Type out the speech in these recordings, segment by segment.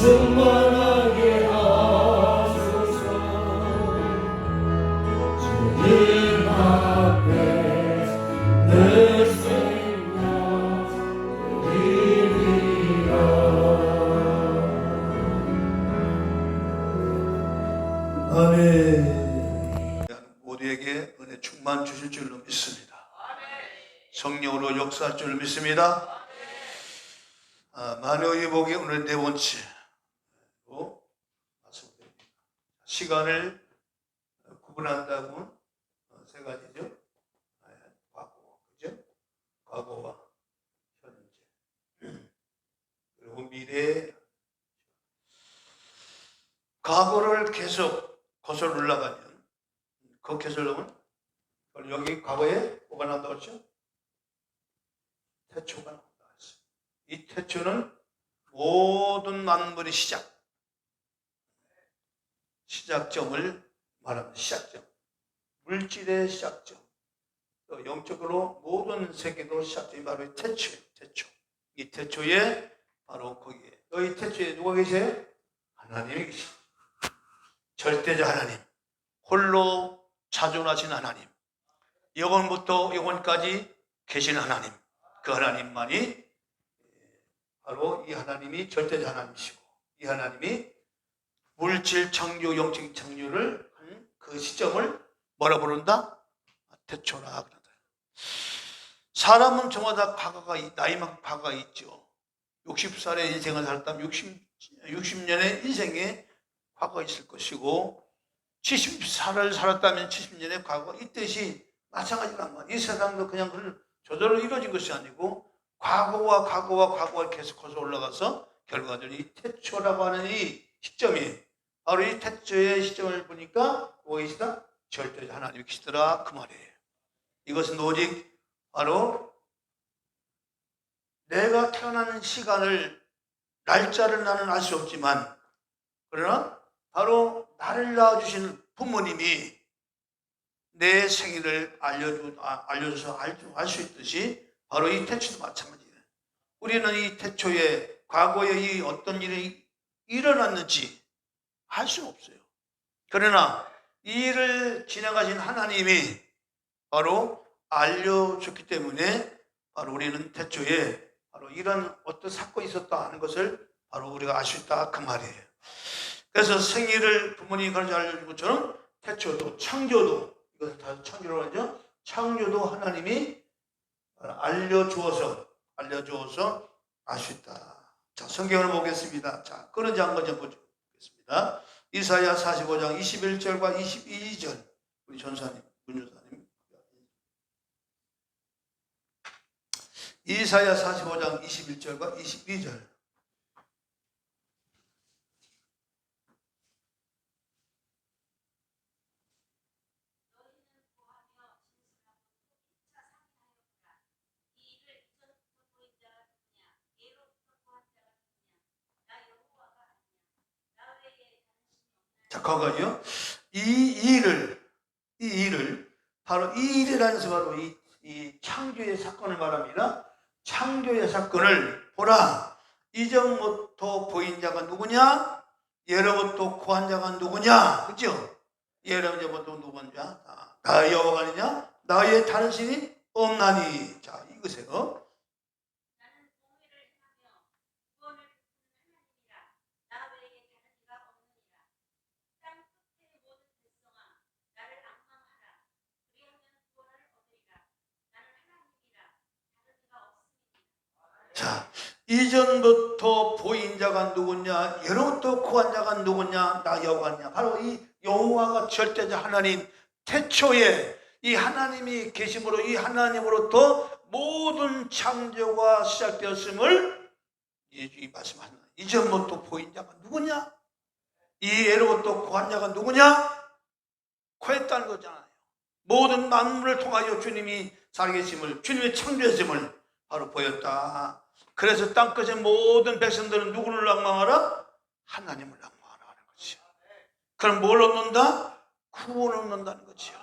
충만하게 하소서. 주님 앞에 늘 생명드리리라. 아멘. 모두에게 은혜 충만 주실 줄로 믿습니다. 성령으로 역사할 줄로 믿습니다. 만유의 복이 오늘 네 번째로 말씀드립니다. 시간을 구분한다면 세 가지죠. 과거, 그죠? 과거와 현재, 그리고 미래. 과거를 계속 거슬러 올라가면, 그 거슬러면 여기 과거에 뭐가 난다고 했죠? 태초가 난다 했어요. 이 태초는 모든 만물의 시작점을 말합니다. 시작점, 물질의 시작점, 또 영적으로 모든 세계도 시작점이 바로 이 태초예요. 태초. 이 태초에 바로 거기에, 이 태초에 누가 계세요? 하나님이 계십니다. 절대자 하나님, 홀로 자존하신 하나님, 영원부터 영원까지 계신 하나님, 그 하나님만이 바로 이 하나님이 절대자 하나님이시고, 이 하나님이 물질 창조, 영적인 창조를 한 그 시점을 뭐라 부른다? 태초라 그런다. 사람은 저마다 과거가, 나이만큼 과거가 있죠. 60살의 인생을 살았다면 60년의 인생에 과거가 있을 것이고, 70살을 살았다면 70년의 과거, 이 뜻이 마찬가지란 말이에요. 이 세상도 그냥 저절로 이루어진 것이 아니고 과거가 계속 커서 올라가서 결과적으로 이 태초라고 하는 이 시점이, 바로 이 태초의 시점을 보니까 무엇이다? 절대자 하나님이 계시더라, 그 말이에요. 이것은 오직 바로 내가 태어나는 시간을, 날짜를 나는 알 수 없지만, 그러나 바로 나를 낳아주신 부모님이 내 생일을 알려줘서 알 수 있듯이 바로 이 태초도 마찬가지예요. 우리는 이 태초에, 과거에 이 어떤 일이 일어났는지 알 수는 없어요. 그러나 이 일을 지나가신 하나님이 바로 알려줬기 때문에 바로 우리는 태초에 바로 이런 어떤 사건이 있었다 하는 것을 바로 우리가 알 수 있다, 그 말이에요. 그래서 생일을 부모님이 가르쳐 알려준 것처럼 태초도, 창조도, 이것을 다 창조라고 하죠. 창조도 하나님이 알려주어서 알 수 있다. 자, 성경을 보겠습니다. 자, 그런 장면 좀 보겠습니다. 이사야 45장 21절과 22절. 우리 전사님, 문전사님. 이사야 45장 21절과 22절. 자, 거기요. 이 일을, 바로 이 일이라는 것은 바로 이 창조의 사건을 말합니다. 창조의 사건을 보라. 이전부터 보인 자가 누구냐? 예로부터 구한 자가 누구냐? 그죠? 예로부터 누구냐? 나 여호와가 아니냐? 나의 다른 신이 없나니. 자, 이것에요. 자, 이전부터 보인 자가 누구냐? 예로부터 구한 자가 누구냐? 나 여호와냐? 바로 이 여호와가 절대자 하나님, 태초에 이 하나님이 계심으로, 이 하나님으로부터 모든 창조가 시작되었음을 이 말씀하는 거예요. 이전부터 보인 자가 누구냐? 이 예로부터 구한 자가 누구냐? 구했다는 거잖아요. 모든 만물을 통하여 주님이 살아계심을, 주님의 창조했음을 바로 보였다. 그래서 땅끝의 모든 백성들은 누구를 낭망하라? 하나님을 낭망하라 하는 거죠. 그럼 뭘 얻는다? 구원을 얻는다는 거죠.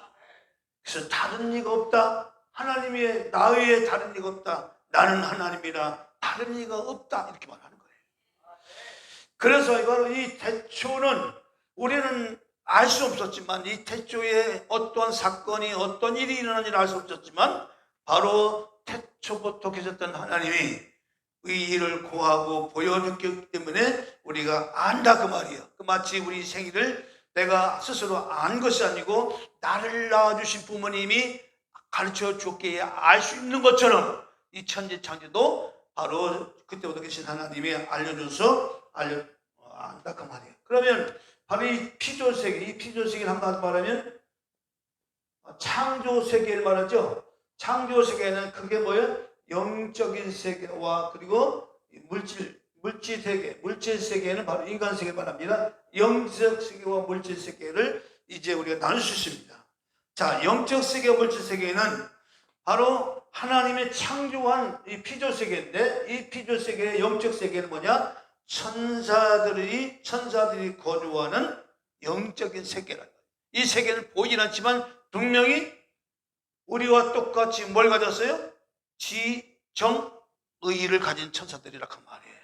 그래서 다른 이가 없다. 하나님 외에, 나 외에 다른 이가 없다. 나는 하나님이라 다른 이가 없다. 이렇게 말하는 거예요. 그래서 바로 이 태초는 우리는 알 수 없었지만, 이 태초에 어떠한 사건이 어떤 일이 일어나는지는 알 수 없었지만, 바로 태초부터 계셨던 하나님이 이 일을 고하고 보여줬기 때문에 우리가 안다 그 말이에요. 마치 우리 생일을 내가 스스로 안 것이 아니고 나를 낳아주신 부모님이 가르쳐 줬기에 알 수 있는 것처럼, 이 천지 창조도 바로 그때부터 계신 하나님이 알려줘서 안다 그 말이에요. 그러면 바로 이 피조세계, 이 피조세계를 한번 말하면 창조세계를 말하죠. 창조세계는 그게 뭐예요? 영적인 세계와 그리고 물질세계, 물질세계는 바로 인간세계를 말합니다. 영적세계와 물질세계를 이제 우리가 나눌 수 있습니다. 자, 영적세계와 물질세계는 바로 하나님의 창조한 이 피조세계인데, 이 피조세계의 영적세계는 뭐냐? 천사들이 거주하는 영적인 세계라는 거예요. 이 세계는 보이진 않지만 분명히 우리와 똑같이 뭘 가졌어요? 지정의를 가진 천사들이라 그 말이에요.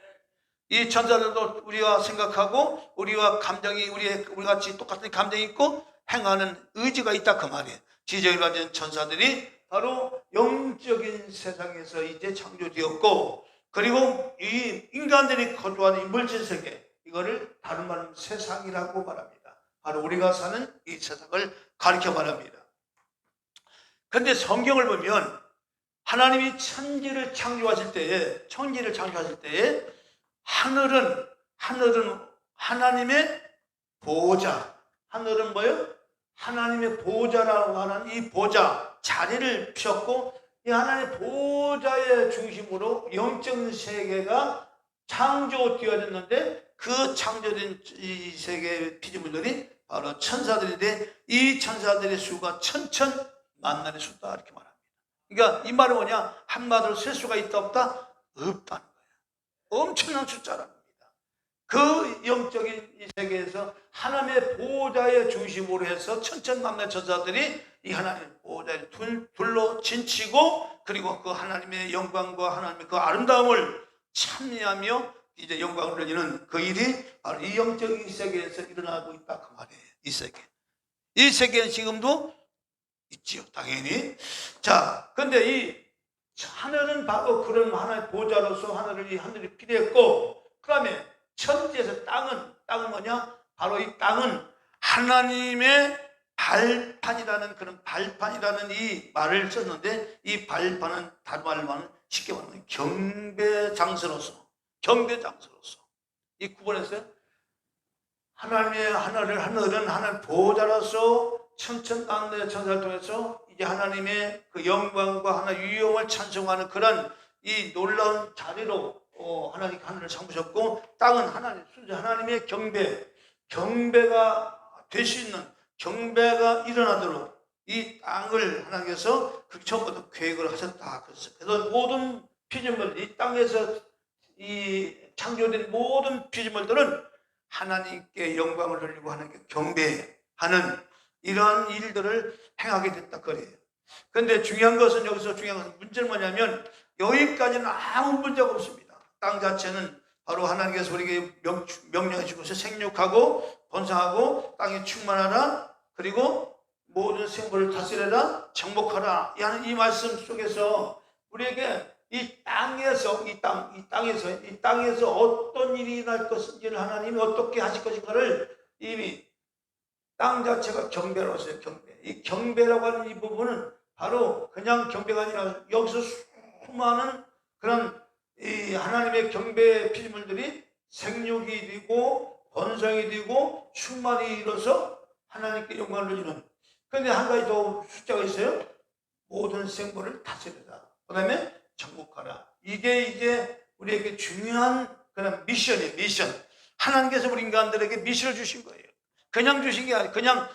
이 천사들도 우리와 생각하고 우리와 감정이 우리 같이 똑같은 감정이 있고 행하는 의지가 있다 그 말이에요. 지정의를 가진 천사들이 바로 영적인 세상에서 이제 창조되었고, 그리고 이 인간들이 거주하는 이 물질세계, 이거를 다른 말로 세상이라고 말합니다. 바로 우리가 사는 이 세상을 가리켜 말합니다. 그런데 성경을 보면 하나님이 천지를 창조하실 때에 하늘은 하나님의 보좌, 하늘은 뭐예요? 하나님의 보좌라고 하는 이 보좌 자리를 피웠고, 이 하나님의 보좌의 중심으로 영적 세계가 창조되어졌는데, 그 창조된 이 세계의 피조물들이 바로 천사들인데, 이 천사들의 수가 천천만난의 수다 이렇게 말합니다. 그러니까 이 말은 뭐냐? 한마디로 셀 수가 있다 없다? 없다는 거예요. 엄청난 숫자랍니다. 그 영적인 이 세계에서 하나님의 보좌의 중심으로 해서 천천만나의 천사들이 이 하나님의 보좌를 둘러 진치고, 그리고 그 하나님의 영광과 하나님의 그 아름다움을 참여하며 이제 영광을 돌리는 그 일이 바로 이 영적인 세계에서 일어나고 있다 그 말이에요. 이 세계는 지금도 있지요, 당연히. 자, 근데 이 하늘은 바로 그런 하나의 보좌로서 하늘이 필요했고, 그다음에 천지에서 땅은 뭐냐? 바로 이 땅은 하나님의 발판이라는 이 말을 썼는데, 이 발판은 다른 말로 말하면 쉽게 말하면 경배장소로서 이 구분했어요. 하나님의 하늘은 하나님 보좌로서 천천만나의 천사를 통해서 이제 하나님의 그 영광과 하나님의 위엄을 찬송하는 그런 이 놀라운 자리로 하나님을 삼으셨고, 땅은 하나님의 경배가 될 수 있는, 경배가 일어나도록 이 땅을 하나님께서 그렇게 처음부터 계획을 하셨다. 그래서 모든 피조물, 이 땅에서 이 창조된 모든 피조물들은 하나님께 영광을 돌리고 하나님께 경배하는 이러한 일들을 행하게 됐다 그래요. 그런데 중요한 것은 문제는 뭐냐면, 여기까지는 아무 문제가 없습니다. 땅 자체는 바로 하나님께서 우리에게 명령해 주고서 생육하고 번성하고 땅에 충만하라, 그리고 모든 생물을 다스려라, 정복하라 하는 이 말씀 속에서 우리에게 이 땅에서 어떤 일이 일어날 것인지를 하나님이 어떻게 하실 것인가를 이미 땅 자체가 경배로서요. 이 경배라고 하는 이 부분은 바로 그냥 경배가 아니라 여기서 수많은 그런 이 하나님의 경배 피조물들이 생육이 되고 번성이 되고 충만이 이뤄서 하나님께 영광을 돌리는. 그런데 한 가지 더 숫자가 있어요. 모든 생물을 다스려라, 그 다음에 정복하라. 이게 이제 우리에게 중요한 그런 미션이에요. 하나님께서 우리 인간들에게 미션을 주신 거예요. 그냥 주신 게 아니에요. 그냥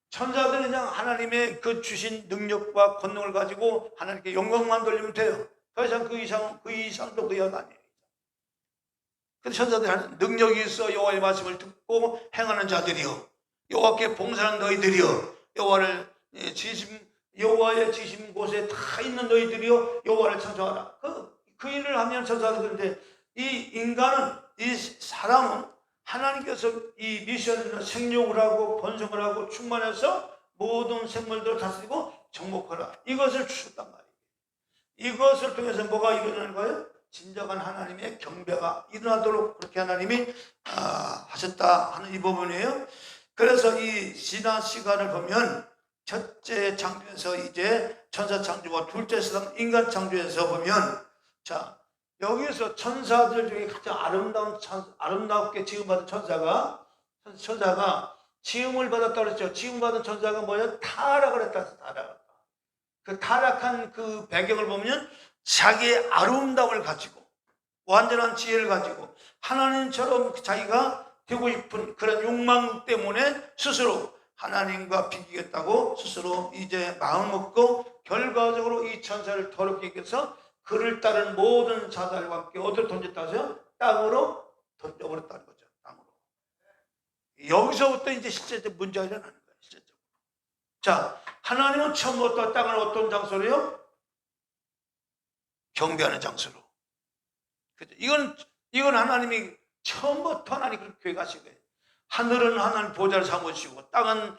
천사들은 그냥 하나님의 그 주신 능력과 권능을 가지고 하나님께 영광만 돌리면 돼요. 더 이상 그 이상도 그 이하가 아니에요. 근데 천사들은 능력이 있어 여호와의 말씀을 듣고 행하는 자들이요, 여호와께 봉사하는 너희들이요, 여호와의 지심 곳에 다 있는 너희들이요, 여호와를 찬송하라. 그 일을 하면 천사들인데, 이 인간은, 이 사람은 하나님께서 이 미션을 생육을 하고 번성을 하고 충만해서 모든 생물들을 다스리고 정복하라, 이것을 주셨단 말이에요. 이것을 통해서 뭐가 일어나는 거예요? 진정한 하나님의 경배가 일어나도록 그렇게 하나님이 하셨다 하는 이 부분이에요. 그래서 이 지난 시간을 보면 첫째 창조에서 이제 천사 창조와 둘째 세상 인간 창조에서 보면, 자, 여기서 천사들 중에 가장 아름답게 지음받은 천사가 지음을 받았다고 그랬죠. 지음받은 천사가 뭐예요? 타락을 했다. 그 타락한 그 배경을 보면 자기의 아름다움을 가지고 완전한 지혜를 가지고 하나님처럼 자기가 되고 싶은 그런 욕망 때문에 스스로 하나님과 비기겠다고 스스로 이제 마음 먹고 결과적으로 이 천사를 더럽게 해서 그를 따른 모든 자들과 함께 어디로 던졌다 하세요? 땅으로 던져버렸다는 거죠. 땅으로. 여기서부터 이제 실제적 문제가 일어나는 거예요. 실제적으로. 자, 하나님은 처음부터 땅을 어떤 장소로요? 경배하는 장소로. 그죠? 이건 하나님이 처음부터 하나님 그렇게 계획하신 거예요. 하늘은 하나님 보좌를 삼으시고 땅은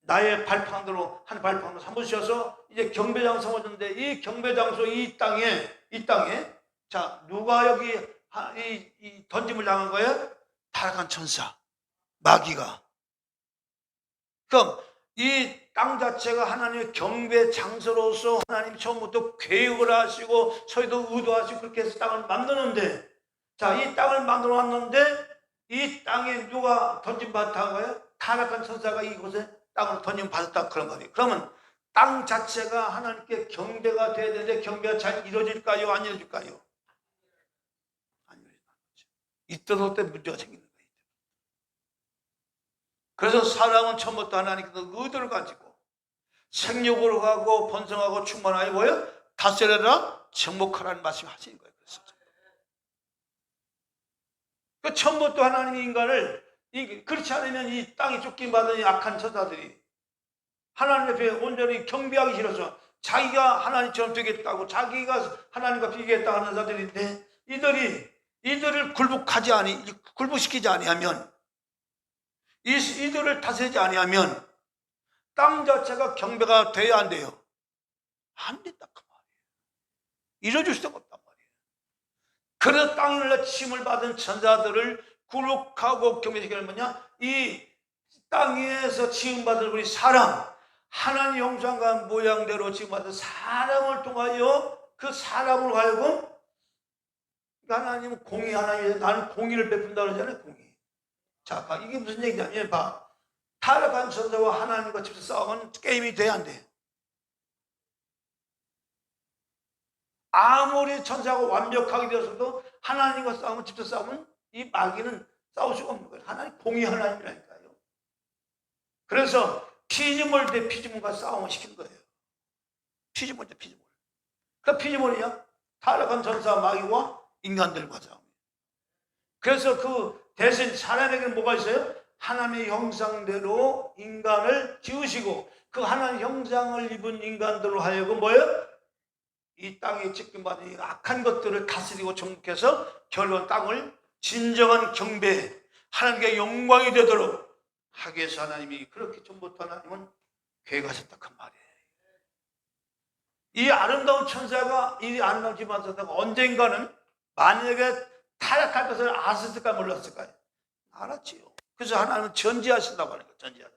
나의 발판으로 한 발판으로 삼으셔서 이제 경배장 삼았는데, 이 경배장소 이 땅에 자, 누가 여기 이 던짐을 당한 거예요? 타락한 천사 마귀가. 그럼 이 땅 자체가 하나님의 경배 장소로서 하나님 처음부터 계획을 하시고 저희도 의도하시고 그렇게 해서 땅을 만드는데, 자, 이 땅을 만들어 놨는데 이 땅에 누가 던짐 받았다는 거예요? 타락한 천사가 이곳에 땅을 던짐 받았다, 그런 말이에요. 그러면 땅 자체가 하나님께 경배가 돼야 되는데 경배가 잘 이루어질까요? 안 이루어질까요? 안 이루어진다는 거죠. 이때도 때 문제가 생기는 거예요. 그래서 사람은 처음부터 하나님께서 의도를 가지고 생육으로 가고 번성하고 충만하여 뭐예요? 다스려라 정복하라는 말씀을 하시는 거예요. 그래서 그 처음부터 하나님이 인간을, 그렇지 않으면 이 땅이 쫓김받은 이 악한 천사들이 하나님 앞에 온전히 경배하기 싫어서 자기가 하나님처럼 되겠다고 자기가 하나님과 비교했다 하는 자들인데, 이들을 굴복시키지 아니하면, 이들을 다스리지 아니하면 땅 자체가 경배가 돼야 안 돼요? 안 된다 그 말이에요. 이뤄줄 수가 없단 말이에요. 그래서 땅을 침을 받은 천사들을 굴복하고 경배시키는 뭐냐? 이 땅에서 지음받은 우리 사람, 하나님 형상과 모양대로 지음받은 사람을 통하여 그 사람을 하여금, 하나님은 공의, 하나님이 나는 공의를 베푼다 그러잖아요. 공의. 자, 봐, 이게 무슨 얘기냐면, 봐, 타락한 천사와 하나님과 직접 싸우면 게임이 돼야 안 돼. 아무리 천사가 완벽하게 되어서도 하나님과 싸우면, 직접 싸우면 이 마귀는 싸울 수가 없는 거예요. 하나님 공의 하나님이라니까요. 그래서 피지물 대 피지물과 싸움을 시킨 거예요. 피지물 대 피지물. 그 피지물이냐? 타락한 천사 마귀와 인간들과 싸움. 그래서 그 대신 사람에게는 뭐가 있어요? 하나님의 형상대로 인간을 지으시고 그 하나님의 형상을 입은 인간들로 하여금 뭐예요? 이 땅에 지킴받은 악한 것들을 다스리고 정복해서 결국 땅을 진정한 경배, 하나님께 영광이 되도록 하기 위해서 하나님이 그렇게 전부터 하나님은 계획하셨다 그 말이에요. 이 아름다운 천사가, 이 아름다운 집안 천사가 언젠가는 만약에 타락할 것을 아셨을까 몰랐을까요? 알았지요. 그래서 하나님은 전지하신다고 하는 거예요. 전지하다.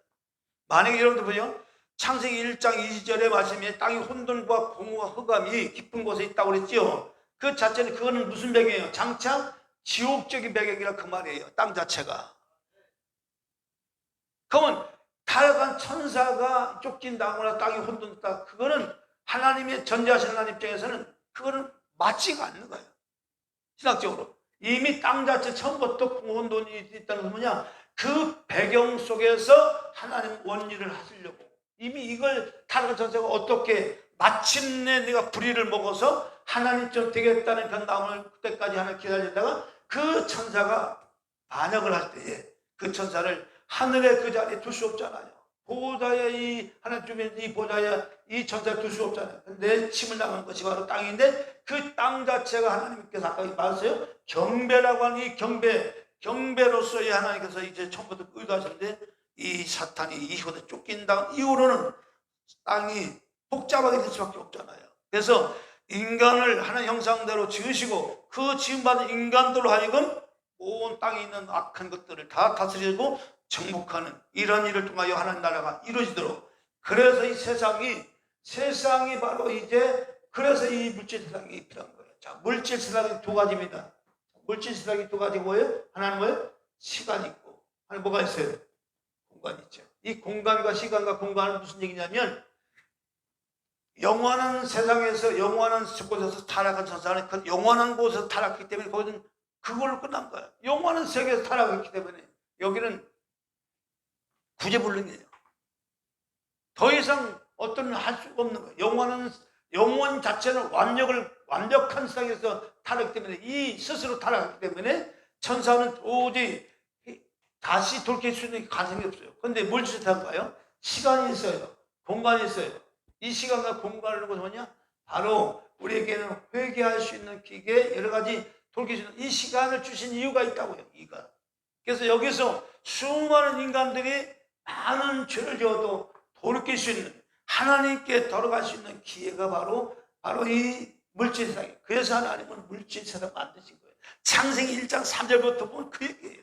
만약에 여러분들 보죠, 창세기 1장 20절의 말씀에 땅이 혼돈과 공허와 흑암이 깊은 곳에 있다고 그랬죠. 그 자체는, 그거는 무슨 배경이에요? 장차 지옥적인 배경이라 그 말이에요. 땅 자체가. 그러면 타락한 천사가 쫓긴다거나 땅이 혼돈됐다, 그거는 하나님의 전지하신 하나님 입장에서는 그거는 맞지가 않는 거예요. 신학적으로. 이미 땅 자체 처음부터 혼돈이 있다는 건 뭐냐? 그 배경 속에서 하나님 원리를 하시려고 이미 이걸 타락한 천사가 어떻게 마침내 내가 불의를 먹어서 하나님처럼 되겠다는 변담을 그때까지 하나 기다리다가 그 천사가 반역을 할 때에 그 천사를 하늘의 그 자리에 둘 수 없잖아요. 보좌에 이 하나님 주변에 이 보좌에 이 천사를 둘 수 없잖아요. 내 침을 당한 것이 바로 땅인데 그 땅 자체가 하나님께서 아까 말했어요. 경배라고 하는 이 경배, 경배로서의 하나님께서 이제 처음부터 의도하셨는데 이 사탄이 이후에 쫓긴 이후로는 땅이 복잡하게 될 수밖에 없잖아요. 그래서 인간을 하나님 형상대로 지으시고 그 지음받은 인간들로 하여금 온 땅에 있는 악한 것들을 다 다스리고 정복하는 이런 일을 통하여 하나님 나라가 이루어지도록, 그래서 이 세상이 바로 이제 그래서 이 물질 세상이 필요한 거예요. 자, 물질 세상이 두 가지입니다. 물질 세상이 두 가지 뭐예요? 하나는 뭐예요? 시간이 있고, 하나는 뭐가 있어요? 공간이 있죠. 이 공간과 시간과 공간은 무슨 얘기냐면, 영원한 세상에서 영원한 곳에서 타락한 천사는 그 영원한 곳에서 타락했기 때문에 거기는 그걸로 끝난 거예요. 영원한 세계에서 타락했기 때문에 여기는 구제불능이에요. 더 이상 어떤 할 수가 없는 거예요. 영원 자체는 완벽한 세상에서 타락했기 때문에, 이 스스로 타락했기 때문에 천사는 도저히 다시 돌이킬 수 있는 가능성이 없어요. 그런데 뭘 짓한가요? 시간이 있어요. 공간이 있어요. 이 시간과 공간을 놓고 뭐냐? 바로 우리에게는 회개할 수 있는 기계, 여러 가지 돌이킬 수 있는 이 시간을 주신 이유가 있다고요. 그래서 여기서 수많은 인간들이 많은 죄를 지어도 돌이킬 수 있는, 하나님께 돌아갈 수 있는 기회가 바로 이 물질 세상이에요. 그래서 하나님은 물질 세상 만드신 거예요. 창세기 1장 3절부터 보면 그 얘기예요.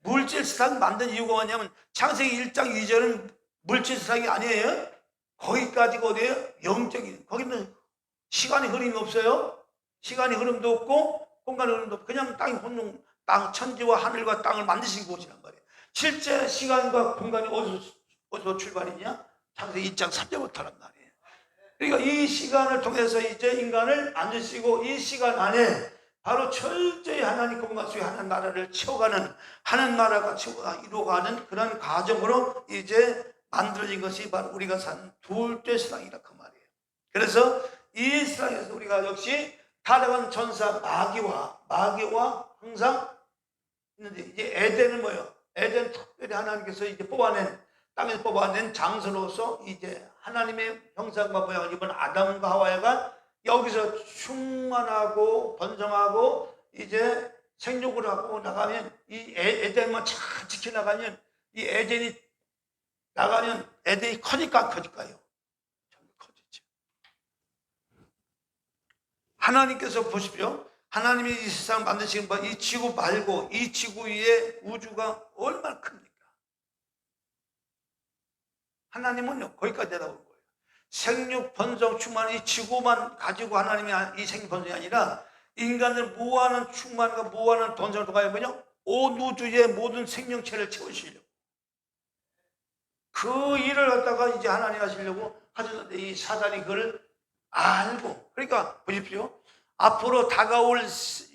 물질 세상 만든 이유가 뭐냐면, 창세기 1장 2절은 물질 세상이 아니에요. 거기까지가 어디예요? 영적인. 거기는 시간의 흐름이 없어요. 시간의 흐름도 없고 공간의 흐름도 없고 그냥 땅, 천지와 하늘과 땅을 만드신 곳이란 말이에요. 실제 시간과 공간이 어디서 출발이냐? 창세기 2장 3절부터란 말이에요. 그러니까 이 시간을 통해서 이제 인간을 만드시고, 이 시간 안에 바로 철저히 하나님 공간 속에 하나님 나라를 채워가는, 하나님 나라가 이루어가는 그런 과정으로 이제 만들어진 것이 바로 우리가 사는 둘째 세상이라 그 말이에요. 그래서 이 세상에서 우리가 역시 타락한 천사 마귀와 항상 있는데, 이제 에덴은 뭐예요? 에덴 특별히 하나님께서 이제 땅에서 뽑아낸 장소로서 이제 하나님의 형상과 모양을 입은 아담과 하와가 여기서 충만하고 번성하고 이제 생육을 하고 나가면, 이 에덴만 잘 지켜나가면, 이 에덴이 나가면 에덴이 커질까 안 커질까요? 참 커지죠. 하나님께서 보십시오. 하나님이 이 세상을 만드신 이 지구 말고 이 지구 위에 우주가 얼마나 큽니까? 하나님은요, 거기까지 내다보는 거예요. 생육, 번성, 충만, 이 지구만 가지고 하나님이 이 생육, 번성이 아니라 인간을 무한한 충만과 무한한 번성을 통하여 뭐냐? 온 우주의 모든 생명체를 채우시려고. 그 일을 갖다가 이제 하나님 하시려고 하셨는데, 이 사단이 그걸 알고, 그러니까 보십시오. 앞으로 다가올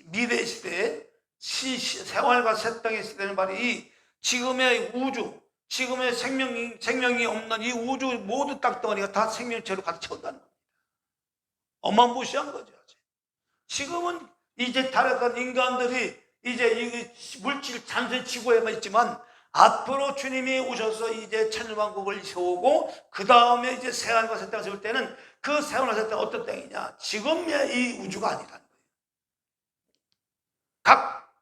미래 시대에 생활과 새 땅의 시대는 바로 이 지금의 우주, 지금의 생명이 없는 이 우주 모든 땅덩어리가 다 생명체로 가득 채운다는 겁니다. 어마무시한 거죠. 지금은 이제 타락한 인간들이 이제 이 물질 단순히 지구에만 있지만, 앞으로 주님이 오셔서 이제 천년왕국을 세우고 그 다음에 이제 새하늘과 새 땅을 세울 때는, 그 새하늘과 새 땅은 어떤 땅이냐? 지금의 이 우주가 아니라는 거예요. 각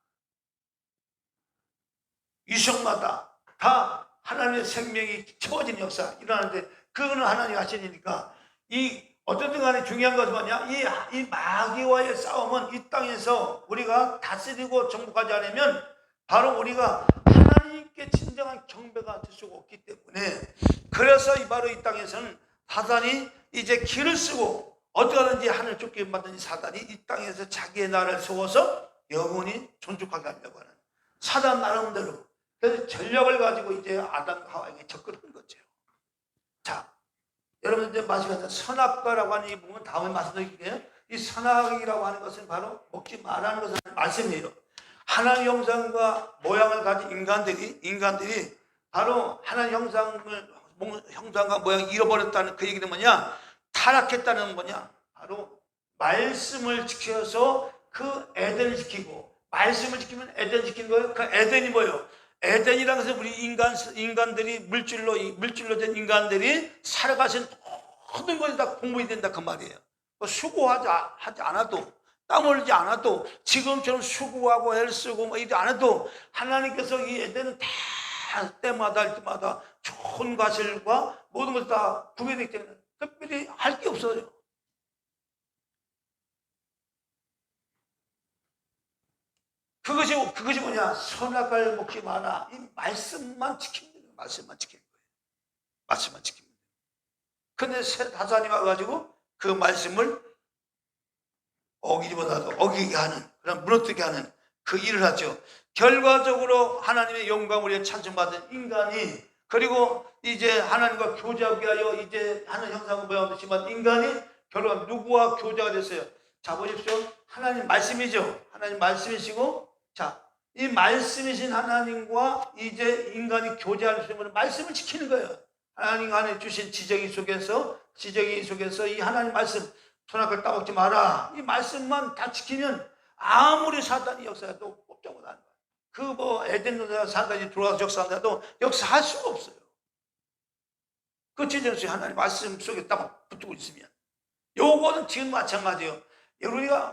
유성마다 다 하나님의 생명이 채워지는 역사 일어나는데, 그거는 하나님이 하시니까, 이 어쨌든 간에 중요한 것은 뭐냐? 이 마귀와의 싸움은 이 땅에서 우리가 다스리고 정복하지 않으면 바로 우리가 하나님께 진정한 경배가 될 수가 없기 때문에, 그래서 바로 이 땅에서는 사단이 이제 길을 쓰고 어떻게 하든지 하늘 쫓게 만든 이 사단이 이 땅에서 자기의 나라를 세워서 영원히 존속하게 하려고 하는 사단 나름대로, 그래서 전력을 가지고 이제 아담과 하와에게 접근한 거죠. 자, 여러분 이제 마시면서 선악과라고 하는 이 부분 다음에 말씀드릴게요. 이 선악이라고 하는 것은 바로 먹지 말라는 것은 말씀이에요. 하나님 형상과 모양을 가진 인간들이 바로 하나님 형상과 모양을 잃어버렸다는 그 얘기는 뭐냐? 타락했다는 뭐냐? 바로 말씀을 지켜서 그 에덴을 지키고, 말씀을 지키면 에덴 지키는 거예요. 그 에덴이 뭐예요? 에덴이라는 것은 우리 인간들이 물질로 된 인간들이 살아가신 모든 것이 다 공부해야 된다 그 말이에요. 수고하지 않아도 땀 흘리지 않아도 지금처럼 수고하고 애를 쓰고 뭐 이러지 않아도 하나님께서 이 에덴은 다 때마다 할 때마다 좋은 과실과 모든 것을 다 구별되기 때문에 특별히 할 게 없어요. 그것이 뭐냐? 선악을 먹지 마라. 이 말씀만 지키면 돼요. 말씀만 지키는 거예요. 말씀만 지키면 돼요. 근데 사단이 와가지고 그 말씀을 어기지보다도 어기게 하는, 그런 무너뜨리게 하는 그 일을 하죠. 결과적으로 하나님의 영광을 찬송받은 인간이, 그리고 이제 하나님과 교제하기 위하여 이제 하는 형상을 모양을 닮은 인간이 결국 누구와 교제가 됐어요? 자, 보십시오. 하나님 말씀이죠. 하나님 말씀이시고, 자, 이 말씀이신 하나님과 이제 인간이 교제하는 수는 말씀을 지키는 거예요. 하나님 안에 주신 지정의 속에서 이 하나님 말씀, 선악을 따먹지 마라. 이 말씀만 다 지키면 아무리 사단이 역사해도 꼼짝 못하는 거예요. 그 뭐 에덴 동산 사단이 들어와서 역사한다도 역사할 수가 없어요. 그 지정수에 하나님 말씀 속에 딱 붙고 있으면. 요거는 지금 마찬가지예요.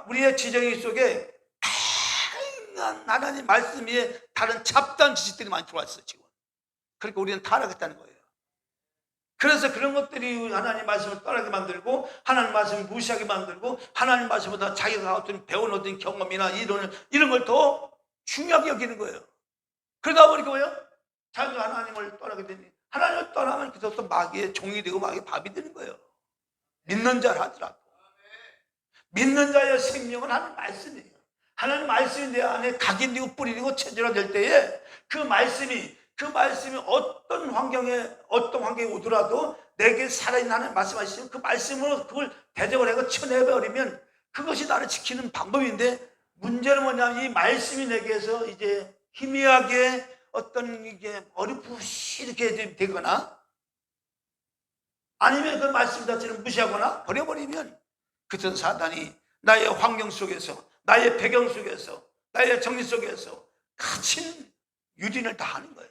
우리의 지정의 속에 다양한 하나님 말씀 위에 다른 잡다한 지식들이 많이 들어와 있어요, 지금. 그러니까 우리는 타락했다는 거예요. 그래서 그런 것들이 하나님 말씀을 떠나게 만들고, 하나님 말씀을 무시하게 만들고, 하나님 말씀보다 자기가 배운 어떤 경험이나 이런 걸 더 중요하게 여기는 거예요. 그러다 보니까 뭐예요? 자기가 하나님을 떠나게 되니, 하나님을 떠나면 그때부터 마귀의 종이 되고 마귀의 밥이 되는 거예요. 믿는 자를 하더라도. 믿는 자의 생명은 하나님 말씀이에요. 하나님 말씀이 내 안에 각인되고 뿌리되고 체질화될 때에 그 말씀이 어떤 환경에 오더라도 내게 살아있는 하나님 말씀하시면 그 말씀으로 그걸 대적을 하고 쳐내버리면 그것이 나를 지키는 방법인데, 문제는 뭐냐면 이 말씀이 내게서 이제 희미하게 어떤 이게 어렴풋이 이렇게 되거나, 아니면 그 말씀 자체를 무시하거나 버려버리면 그런 사단이 나의 환경 속에서, 나의 배경 속에서, 나의 정리 속에서 갇힌 유린을 다 하는 거예요.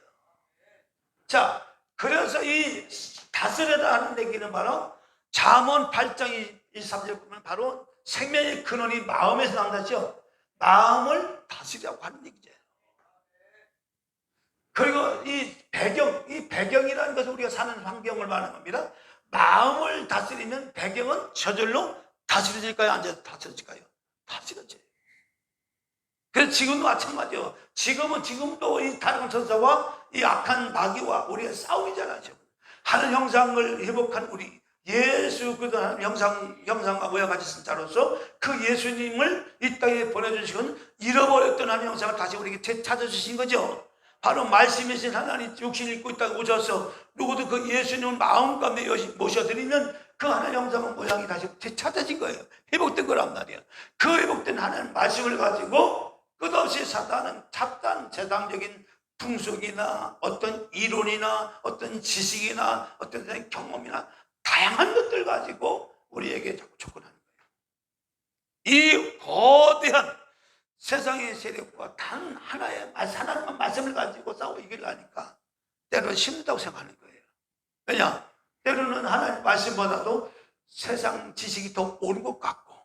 자, 그래서 이 다스려라 하는 얘기는 바로 잠언 8장 23절 보면 바로 생명의 근원이 마음에서 나온다죠. 마음을 다스리라고 하는 얘기죠. 그리고 이 배경이라는 것은 우리가 사는 환경을 말하는 겁니다. 마음을 다스리면 배경은 저절로 다스려질까요? 안 다스려질까요? 다스려져요. 그래서 지금도 마찬가지예요. 지금도 이 타락한 천사와 이 악한 마귀와 우리의 싸움이잖아요. 하는 형상을 회복한 우리 예수 그리스도 형상과 모양 같이 쓴 자로서 그 예수님을 이 땅에 보내주시고 잃어버렸던 하는 형상을 다시 우리에게 되찾아주신 거죠. 바로 말씀이신 하나님 육신을 입고 있다고 오셔서 누구도 그 예수님을 마음 가운데 모셔드리면 그 하나님 형상과 모양이 다시 되찾아진 거예요. 회복된 거란 말이에요. 그 회복된 하나님 말씀을 가지고 끝없이 사단은 잡다한 세상적인 풍속이나 어떤 이론이나 어떤 지식이나 어떤 경험이나 다양한 것들 가지고 우리에게 자꾸 접근하는 거예요. 이 거대한 세상의 세력과 단 하나의 하나님만 말씀을 가지고 싸우고 이기려니까 때로는 힘들다고 생각하는 거예요. 왜냐? 때로는 하나님 말씀보다도 세상 지식이 더 옳은 것 같고,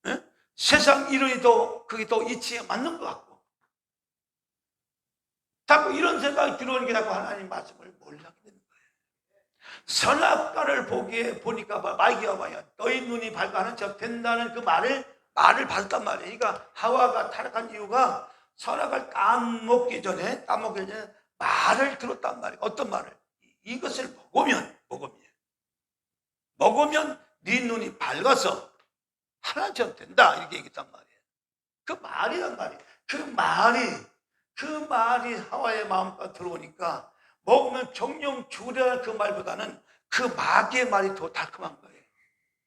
네? 세상 이론이 그게 더 이치에 맞는 것 같고, 자꾸 이런 생각이 들어오니까 자꾸 하나님 말씀을 몰라게 되는 거예요. 선악과를 보니까 마귀가 봐요. 너희 눈이 밝아하는 척 된다는 그 말을 받았단 말이에요. 그러니까 하와가 타락한 이유가 선악을 따먹기 전에 말을 들었단 말이에요. 어떤 말을? 이것을 먹으면 네 눈이 밝아서 하나님처럼 된다, 이렇게 얘기했단 말이에요. 그 말이란 말이에요. 그 말이 하와의 마음과 들어오니까 먹으면 정령 죽으려는 그 말보다는 그 마귀의 말이 더 달콤한 거예요.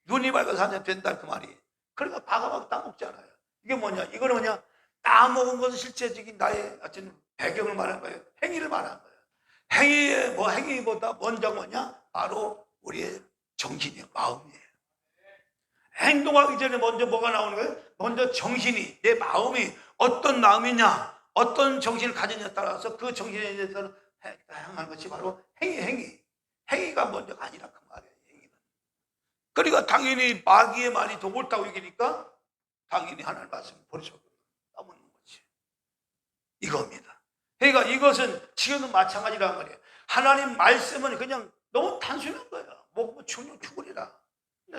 눈이 밝아서 하나님 된다, 그 말이. 그러니까 바가바가 따먹잖아요. 이게 뭐냐? 이거는 뭐냐? 따먹은 것은 실제적인 나의 어떤 배경을 말하는 거예요. 행위를 말하는 거예요. 행위보다 먼저 뭐냐? 바로 우리의 정신이에요. 마음이에요. 행동하기 전에 먼저 뭐가 나오는 거예요? 먼저 정신이, 내 마음이 어떤 마음이냐, 어떤 정신을 가졌냐에 따라서 그 정신에 대해서 향하는 것이 바로 행위가 먼저가 아니라 그 말이에요. 행위는. 그러니까 당연히 마귀의 말이 더 옳다고 얘기니까 당연히 하나님 말씀을 버리셔도 따먹는 거지. 이겁니다. 그러니까 이것은 지금도 마찬가지란 말이에요. 하나님 말씀은 그냥 너무 단순한 거예요. 뭐 죽는 죽으리라.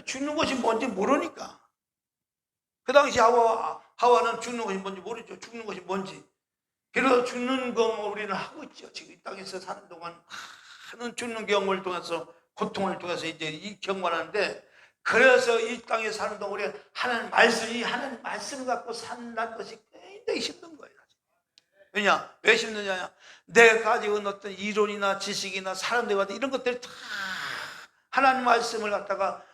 죽는 것이 뭔지 모르니까. 그 당시 하와는 죽는 것이 뭔지 모르죠. 죽는 것이 뭔지. 그래서 죽는 경험을 우리는 하고 있죠. 지금 이 땅에서 사는 동안 많은 죽는 경험을 통해서, 고통을 통해서 이제 이 경험하는데, 그래서 이 땅에 사는 동안 우리가 하나님 말씀을 갖고 산다는 것이 굉장히 힘든 거예요. 왜냐? 왜 힘드냐? 내가 가지고 있는 어떤 이론이나 지식이나 사람들과 이런 것들이 다 하나님 말씀을 갖다가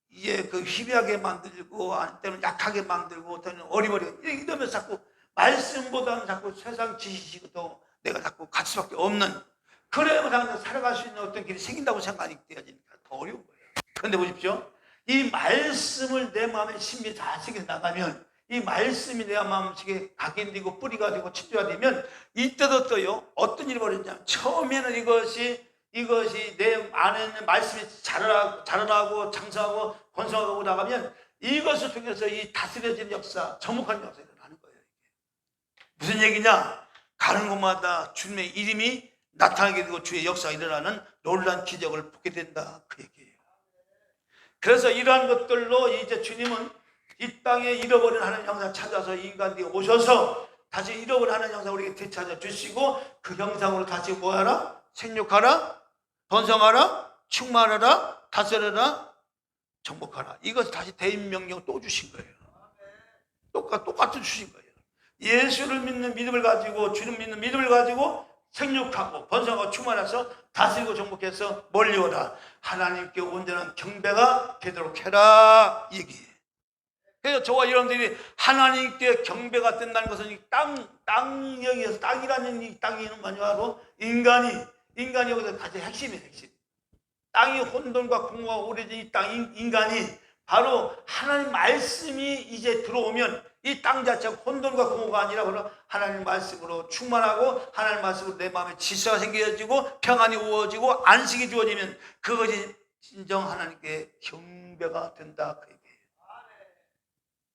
이제 그 희비하게 만들고, 때로는 약하게 만들고, 때로는 어리버리고 이러면서 자꾸 말씀보다는 자꾸 세상 지식이고 내가 자꾸 갈 수밖에 없는, 그래야 살아갈 수 있는 어떤 길이 생긴다고 생각이 되어지니까 더 어려운 거예요. 그런데 보십시오. 이 말씀을 내 마음에 심히 잘 새겨 나가면, 이 말씀이 내 마음속에 각인되고 뿌리가 되고 치주가 되면, 이때도 또요, 어떤 일이 벌어지냐면, 처음에는 이것이 내 안에 있는 말씀이 자라나고 장성하고 번성하고 나가면, 이것을 통해서 이 다스려지는 역사, 접목하는 역사가 일어나는 거예요. 무슨 얘기냐? 가는 곳마다 주님의 이름이 나타나게 되고 주의 역사가 일어나는 놀라운 기적을 보게 된다, 그 얘기예요. 그래서 이러한 것들로 이제 주님은 이 땅에 잃어버린 하나님 형상을 찾아서 인간들이 오셔서 다시 잃어버린 하나님 형상을 우리에게 되찾아 주시고, 그 형상으로 다시 뭐하라? 생육하라, 번성하라, 충만하라, 다스려라, 정복하라. 이것을 다시 대인명령 또 주신 거예요. 똑같이 주신 거예요. 예수를 믿는 믿음을 가지고, 주님 믿는 믿음을 가지고 생육하고 번성하고 충만해서 다스리고 정복해서 멀리오라. 하나님께 온전한 경배가 되도록 해라, 이 얘기예요. 그래서 저와 여러분들이 하나님께 경배가 된다는 것은 땅 여기에서 땅이라는 이 땅이 있는 거냐, 바로 인간이 여기서 가장 핵심이에요, 핵심. 땅이 혼돈과 공허가 오래진 이 땅, 인간이 바로 하나님 말씀이 이제 들어오면 이 땅 자체가 혼돈과 공허가 아니라 바로 하나님 말씀으로 충만하고, 하나님 말씀으로 내 마음에 질서가 생겨지고 평안이 우어지고 안식이 주어지면 그것이 진정 하나님께 경배가 된다, 그 얘기예요.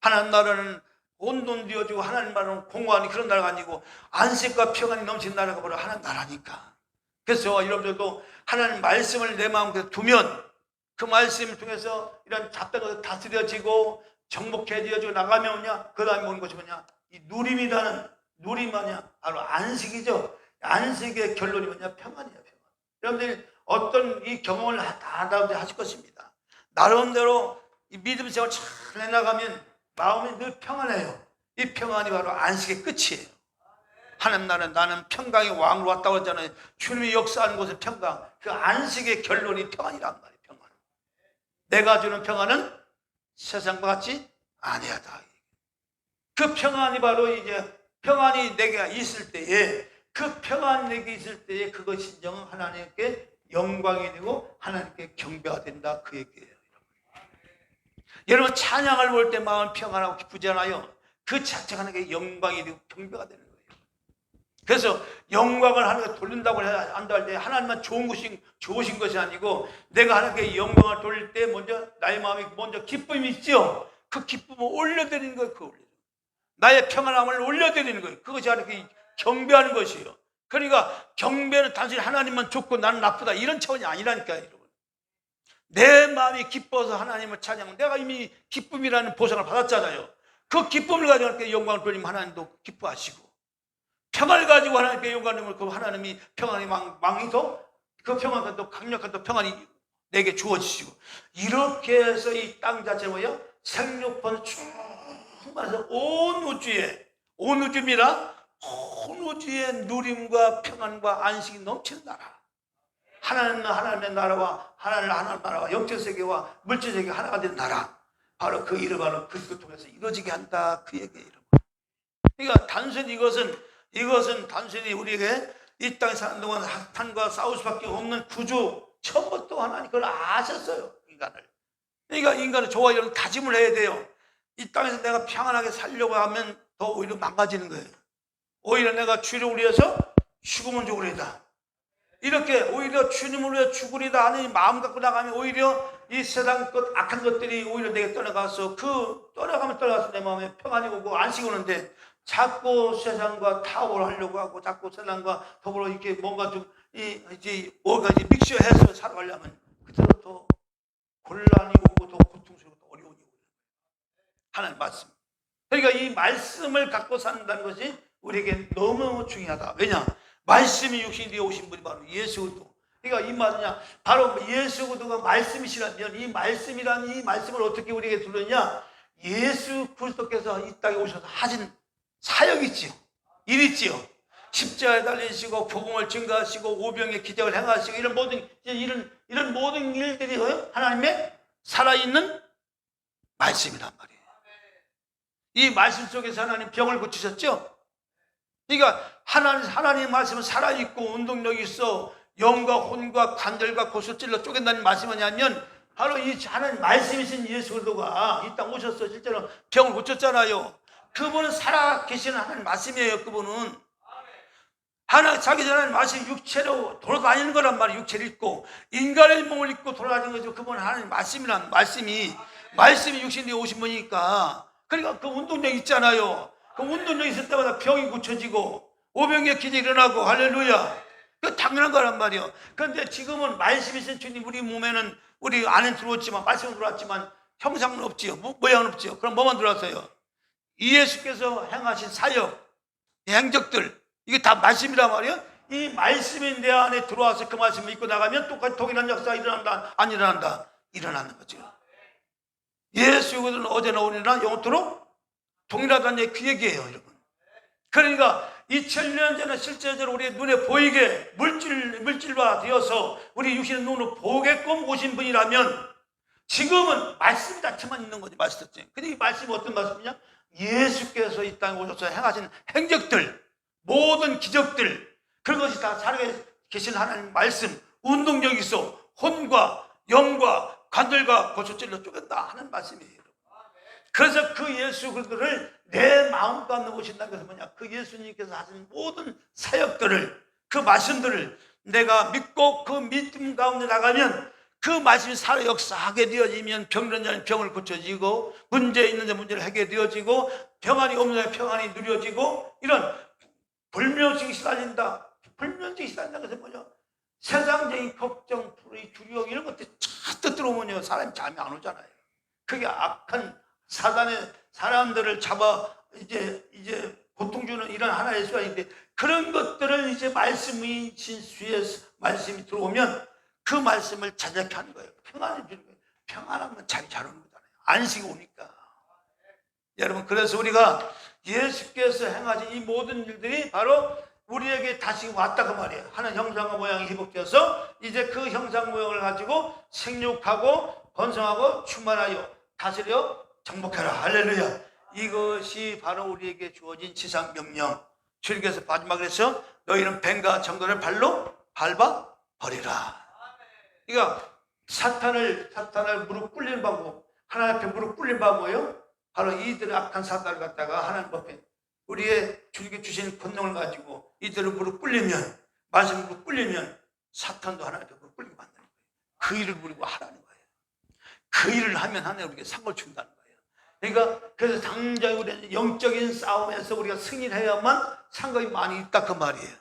하나님 나라는 혼돈되어지고 하나님 나라는 공허하니 그런 나라가 아니고 안식과 평안이 넘치는 나라가 바로 하나님 나라니까. 그래서 저와 여러분들도 하나님 말씀을 내 마음에 두면, 그 말씀을 통해서 이런 잡다한 것이 다스려지고 정복해지고 나가면 뭐냐? 그 다음에 오는 것이 뭐냐? 이 누림이라는, 누림 뭐냐? 바로 안식이죠. 안식의 결론이 뭐냐? 평안이에요, 평안. 여러분들이 어떤 이 경험을 다 하실 것입니다. 나름대로 이 믿음 생활 잘 해나가면 마음이 늘 평안해요. 이 평안이 바로 안식의 끝이에요. 하나님 나는 평강의 왕으로 왔다고 했잖아요. 주님이 역사하는 곳은 평강. 그 안식의 결론이 평안이란 말이에요. 평안. 내가 주는 평안은 세상과 같지 아니하다. 그 평안이 바로 이제 평안이 내게 있을 때에, 그 평안이 내게 있을 때에 그것이 진정 하나님께 영광이 되고 하나님께 경배가 된다, 그 얘기예요. 여러분 찬양을 볼 때 마음은 평안하고 기쁘지 않아요? 그 자체가 하나님께 영광이 되고 경배가 되는 거예요. 그래서 영광을 하나님께 돌린다고 한다 할 때 하나님만 좋으신 것이 아니고, 내가 하나님께 영광을 돌릴 때 먼저 나의 마음에 먼저 기쁨이 있죠. 그 기쁨을 올려드리는 거예요. 나의 평안함을 올려드리는 거예요. 그것이 하나님께 경배하는 것이에요. 그러니까 경배는 단순히 하나님만 좋고 나는 나쁘다 이런 차원이 아니라니까요, 여러분. 내 마음이 기뻐서 하나님을 찬양하면, 내가 이미 기쁨이라는 보상을 받았잖아요. 그 기쁨을 가지고 하나님께 영광을 돌리면 하나님도 기뻐하시고, 평안을 가지고 하나님께 영광을 돌리면 그 하나님이 평안이 망해서 그 평안과 또 강력한 또 평안이 내게 주어지시고, 이렇게 해서 이 땅 자체가 뭐예요? 생육번 충만해서 온 우주입니다. 온 우주의 누림과 평안과 안식이 넘치는 나라. 하나님의 나라와 하나님의 나라와 영적 세계와 물질 세계가 하나가 된 나라. 바로 그 일을 바로 그리스도 통해서 이루어지게 한다, 그 얘기예요. 그러니까 단순히 이것은 단순히 우리에게 이 땅에 사는 동안 사탄과 싸울 수밖에 없는 구조, 처음부터 하나님 그걸 아셨어요, 인간을. 그러니까 인간은 저와 여러분 다짐을 해야 돼요. 이 땅에서 내가 평안하게 살려고 하면 더 오히려 망가지는 거예요. 오히려 내가 주를 위해서 죽으면 죽으리다, 이렇게 오히려 주님을 위해 죽으리다 하는 마음 갖고 나가면 오히려 이 세상 것 악한 것들이 오히려 내게 떠나가서 떠나가서 내 마음에 평안이 오고 안식이 오는데 자꾸 세상과 타협을 하려고 하고 자꾸 세상과 더불어 이렇게 뭔가 좀 이제 뭐가 이제 믹스해서 살아가려면 그대로 더 곤란이 오고 더 고통스럽고 더 어려운 일이 하나님 말씀. 그러니까 이 말씀을 갖고 산다는 것이 우리에게 너무 중요하다. 왜냐? 말씀이 육신이 되어 오신 분이 바로 예수 그리스도. 그러니까 이 말이냐? 바로 예수 그리스도가 말씀이시라면 이 말씀이란 이 말씀을 어떻게 우리에게 들었냐? 예수 그리스도께서 이 땅에 오셔서 하신 사역이지요. 일이지요. 십자가에 달리시고 복음을 증거하시고 오병의 기적을 행하시고 이런 모든 일들이 하나님의 살아있는 말씀이란 말이에요. 이 말씀 속에서 하나님 병을 고치셨죠? 그러니까 하나님의 말씀은 살아있고 운동력이 있어 영과 혼과 관절과 곳을 찔러 쪼갠다는 말씀이 뭐냐면 바로 이 하나님 말씀이신 예수 그리스도가 이 땅 오셔서 실제로 병을 고쳤잖아요. 그분은 살아 계시는 하나님 말씀이에요. 그분은 자기 전에 말씀이 육체로 돌아다니는 거란 말이에요. 운동력을 입고 인간의 몸을 입고 돌아다니는 거죠. 그분은 하나님 말씀이란 말씀이 육신이 오신 분이니까 그러니까 그 운동력 있잖아요. 그 운동력 있을 때마다 병이 고쳐지고 오병의 기적이 일어나고 할렐루야. 그 당연한 거란 말이에요. 그런데 지금은 말씀이신 주님 우리 몸에는 우리 안에 들어왔지만 말씀은 들어왔지만 형상은 없지요. 모양은 없지요. 그럼 뭐만 들어왔어요? 예수께서 행하신 사역, 행적들 이게 다 말씀이란 말이에요. 이 말씀이 내 안에 들어와서 그 말씀을 믿고 나가면 똑같이 동일한 역사가 일어난다 안 일어난다? 일어나는 거죠. 예수 그리스도는 어제나 오늘이나 영원토록 동일하다는 그 얘기예요, 여러분. 그러니까 2000년 전에 실제적으로 우리 눈에 보이게 물질화 되어서 우리 육신의 눈으로 보게끔 오신 분이라면 지금은 말씀 자체만 있는 거지, 말씀 자체. 근데 이 말씀이 어떤 말씀이냐? 예수께서 이 땅에 오셔서 행하신 행적들, 모든 기적들, 그런 것이 다 살아계 계신 하나님 말씀, 운동력이 있어 혼과 영과 관절과 고쳐 찔러 쪼갠다 하는 말씀이에요. 그래서 그 예수 그리스도를 내 마음 가운데 오신다는 것은 뭐냐? 그 예수님께서 하신 모든 사역들을, 그 말씀들을 내가 믿고 그 믿음 가운데 나가면 그 말씀이 살아 역사하게 되어지면 병든 자는 병을 고쳐지고 문제 있는 자 문제를 해결되어지고 평안이 없는 자 평안이 누려지고 이런 불면증이 시달린다. 불면증이 시달린다는 것은 뭐냐? 세상적인 걱정, 불의, 두려움 이런 것들이 잔뜩 들어오면요 사람이 잠이 안 오잖아요. 그게 악한 사단의 사람들을 잡아 이제 고통 주는 이런 하나의 수단인데 그런 것들을 이제 말씀이 진수의 말씀이 들어오면 그 말씀을 자작해 하는 거예요. 평안을 주는 거예요. 평안하면 잠이 잘 오는 거잖아요. 안식이 오니까. 여러분 그래서 우리가 예수께서 행하신 이 모든 일들이 바로 우리에게 다시 왔다 그 말이에요. 하는 형상과 모양이 회복되어서 이제 그 형상 모양을 가지고 생육하고 번성하고 충만하여 다스려 정복해라. 할렐루야. 이것이 바로 우리에게 주어진 지상 명령. 주님께서 마지막에 해서 너희는 뱀과 정도를 발로 밟아 버리라. 그러니까 사탄을 무릎 꿇리는 방법, 하나님 앞에 무릎 꿇리는 방법이요. 바로 이들의 악한 사단을 갖다가 하나님 앞에 우리의 주님께 주신 권능을 가지고 이들을 무릎 꿇리면, 말씀 무릎 꿀리면 사탄도 하나님 앞에 무릎 꿇리게 만드는 거예요. 그 일을 우리가 하라는 거예요. 그 일을 하면 하나님 우리에게 상을 준다는 거예요. 그러니까 그래서 당장 우리는 영적인 싸움에서 우리가 승리해야만 상급이 많이 있다 그 말이에요.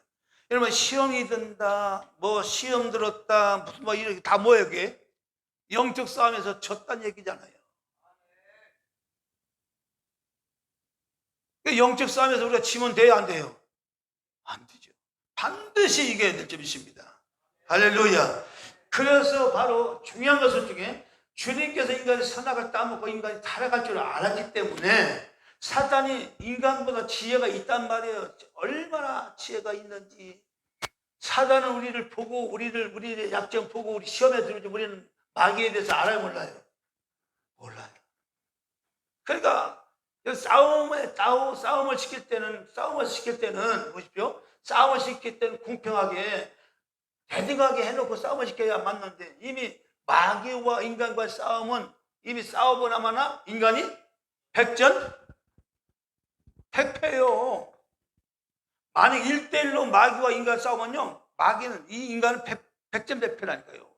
여러분 시험이 든다, 뭐 시험 들었다, 무슨 뭐 이렇게 다 뭐예요 이게? 영적 싸움에서 졌다는 얘기잖아요. 영적 싸움에서 우리가 지면 돼요 안 돼요? 안 되죠. 반드시 이겨야 될 점이 있습니다. 할렐루야. 그래서 바로 중요한 것은 중에 주님께서 인간의 선악을 따먹고 인간이 타락할 줄 알았기 때문에 사탄이 인간보다 지혜가 있단 말이에요. 얼마나 지혜가 있는지. 사단은 우리를 보고 우리의 약점 보고 우리 시험에 들어오지 우리는 마귀에 대해서 알아요 몰라요? 몰라요. 그러니까 싸움을 시킬 때는 보십시오. 싸움을 시킬 때는 공평하게 대등하게 해놓고 싸움을 시켜야 맞는데 이미 마귀와 인간과의 싸움은 이미 싸워보나마나 인간이 백전 백패요. 만약 1대1로 마귀와 인간 싸우면요 마귀는 이 인간은 백전 백패라니까요.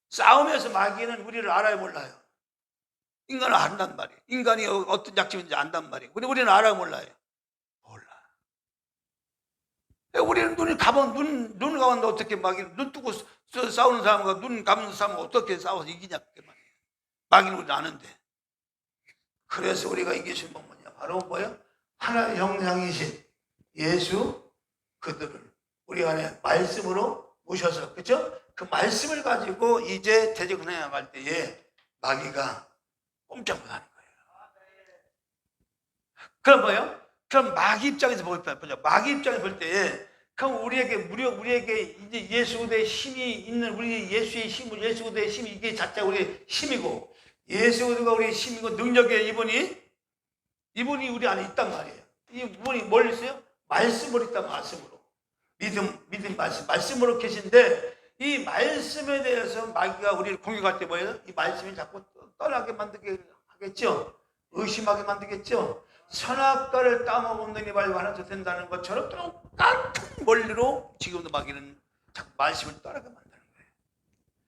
싸움에서 마귀는 우리를 알아요, 몰라요? 인간은 안단 말이에요. 인간이 어떤 약점인지 안단 말이에요. 근데 우리는 알아요, 몰라요? 몰라. 우리는 눈을 감은, 눈을 감았는데 어떻게 마귀는 눈 뜨고 싸우는 사람과 눈 감는 사람과 어떻게 싸워서 이기냐, 그 말이에요. 마귀는 우리는 아는데. 그래서 우리가 이길 수 있는 건 뭐냐? 바로 뭐예요? 하나의 형상이신 예수 그들을 우리 안에 말씀으로 모셔서, 그렇죠? 그 말씀을 가지고 이제 대적해 나갈 때에 마귀가 꼼짝 못하는 거예요. 그럼 뭐예요? 그럼 마귀 입장에서 보죠. 마귀 입장에서 볼 때에 그럼 우리에게 이제 예수 그리스도의 힘이 있는, 우리 예수의 힘, 예수 그리스도의 힘이 이게 자체가 우리의 힘이고, 예수 그리스도가 우리의 힘이고 능력의 이분이 우리 안에 있단 말이에요. 이분이 뭘 있어요? 말씀으로 있다. 말씀으로. 믿음 말씀으로 계신데, 이 말씀에 대해서 마귀가 우리를 공격할 때 뭐예요? 이 말씀이 자꾸 떠나게 만들게 하겠죠. 의심하게 만들겠죠. 선악과를 따먹는 이발 하나도 된다는 것처럼 똑같은 원리로 지금도 마귀는 자꾸 말씀을 떠나게 만드는 거예요.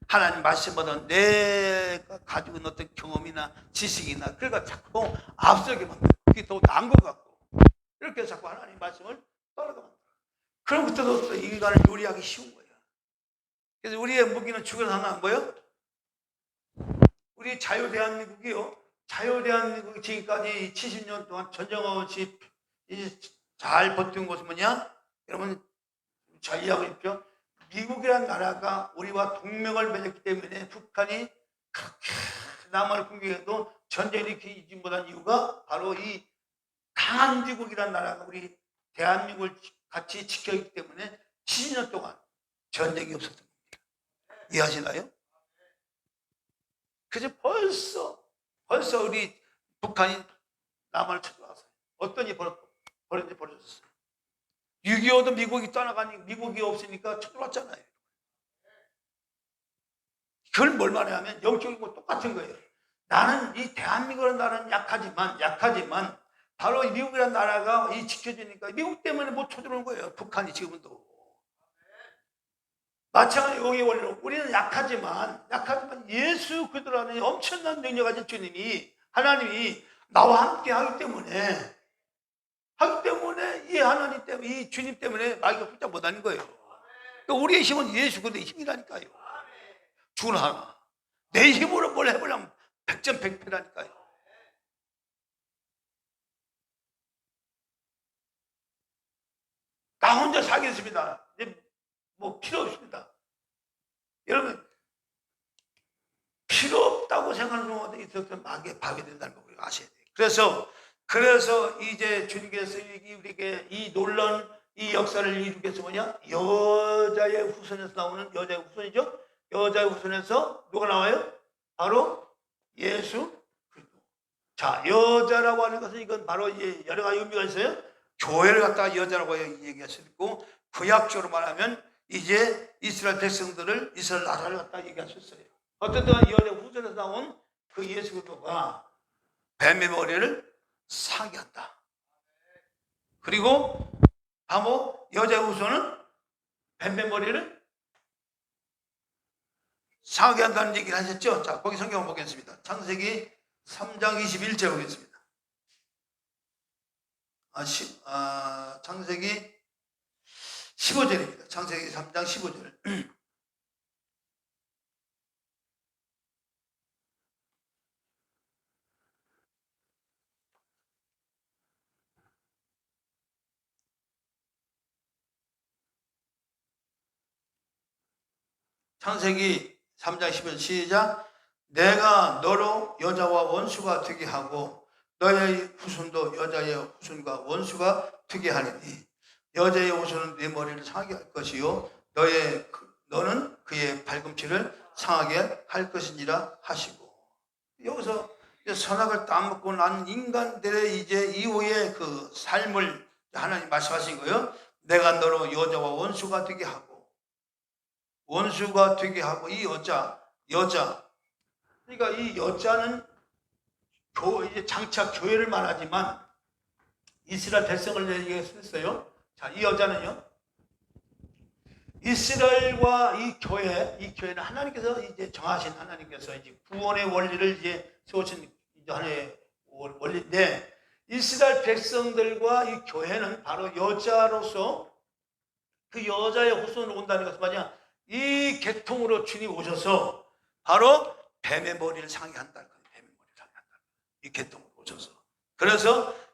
하나님 말씀보다 내가 가지고 있는 어떤 경험이나 지식이나 그러니까 자꾸 앞서게 만들어요. 그게 더 나은 것 같고, 이렇게 자꾸 하나님 말씀을 떠나게 만들어요. 그럼 그때도 인간을 요리하기 쉬운 거예요. 그래서 우리의 무기는 죽어서 하나 뭐예요? 우리 자유대한민국이요. 자유대한민국이 지금까지 70년 동안 전쟁 없이 잘 버틴 것은 뭐냐? 여러분 잘 이해하고 있죠? 미국이라는 나라가 우리와 동맹을 맺었기 때문에 북한이 그렇게 남한을 공격해도 전쟁이 일으키지 못한 이유가 바로 이 강한 미국이라는 나라가 우리 대한민국을 같이 지켜있기 때문에 70년 동안 전쟁이 없었던 겁니다. 이해하시나요? 그래서 벌써 우리 북한이 남한을 쳐들어왔어요. 어떤 일이 벌어졌어요. 6.25도 미국이 떠나가니 미국이 없으니까 쳐들어왔잖아요. 그걸 뭘 말하냐면 영적이고 똑같은 거예요. 나는 이 대한민국이라는 나라는 약하지만 바로 이 미국이라는 나라가 이 지켜주니까 미국 때문에 못 쳐들어오는 거예요. 북한이 지금도. 마찬가지로 여기 원리로 우리는 약하지만 예수 그리스도 안에 엄청난 능력 가진 주님이, 하나님이 나와 함께 하기 때문에 이 하나님 때문에, 이 주님 때문에 마귀가 붙잡 못하는 거예요. 그러니까 우리의 힘은 예수 그리스도의 힘이라니까요. 죽은 하나. 내 힘으로 뭘 해보려면 백전백패라니까요. 나 혼자 살겠습니다. 뭐 필요 없습니다. 여러분 필요 없다고 생각하는 것도 있었던 마귀에 파괴된다는 걸 우리가 아셔야 돼요. 그래서 이제 주님께서 우리에게 이 놀라운 이 역사를 이루기 위해서 뭐냐? 여자의 후손에서 나오는, 여자의 후손이죠. 여자의 후손에서 누가 나와요? 바로 예수 그리스도. 자, 여자라고 하는 것은 이건 바로 이제 여러 가지 의미가 있어요. 교회를 갖다가 여자라고 얘기할 수 있고, 구약적으로 말하면 이제 이스라엘 백성들을, 이스라엘 나라를 갖다가 얘기할 수 있어요. 어쨌든 여자의 후손에서 나온 그 예수 그리스도가 뱀의 머리를 상기한다. 그리고 바로 여자의 후손은 뱀의 머리를 상기한다는 얘기를 하셨죠. 자, 거기 성경 보겠습니다. 창세기 3장 21절 보겠습니다. 창세기 15절입니다. 창세기 3장 15절. 창세기 3장 15절 시작. 내가 너로 여자와 원수가 되게 하고 너의 후손도 여자의 후손과 원수가 되게 하리니 여자의 후손은 네 머리를 상하게 할 것이요 너는 그의 발꿈치를 상하게 할 것이니라 하시고, 여기서 선악을 따먹고 난 인간들의 이제 이후의 그 삶을 하나님 말씀하신 거예요. 내가 너로 여자와 원수가 되게 하고 이 여자 그러니까 이 여자는 이제 장차 교회를 말하지만 이스라엘 백성을 얘기했어요. 자, 이 여자는요, 이스라엘과 이 교회는 하나님께서 이제 정하신 하나님께서 이제 구원의 원리를 이제 세우신 이제 하나의 원리인데, 이스라엘 백성들과 이 교회는 바로 여자로서 그 여자의 후손으로 온다는 것은 뭐냐? 이 계통으로 주님 오셔서 바로 뱀의 머리를 상하게 한다는 거예요. 뱀의 머리를 상하게 한다는 거예요. 이 계통으로 오셔서.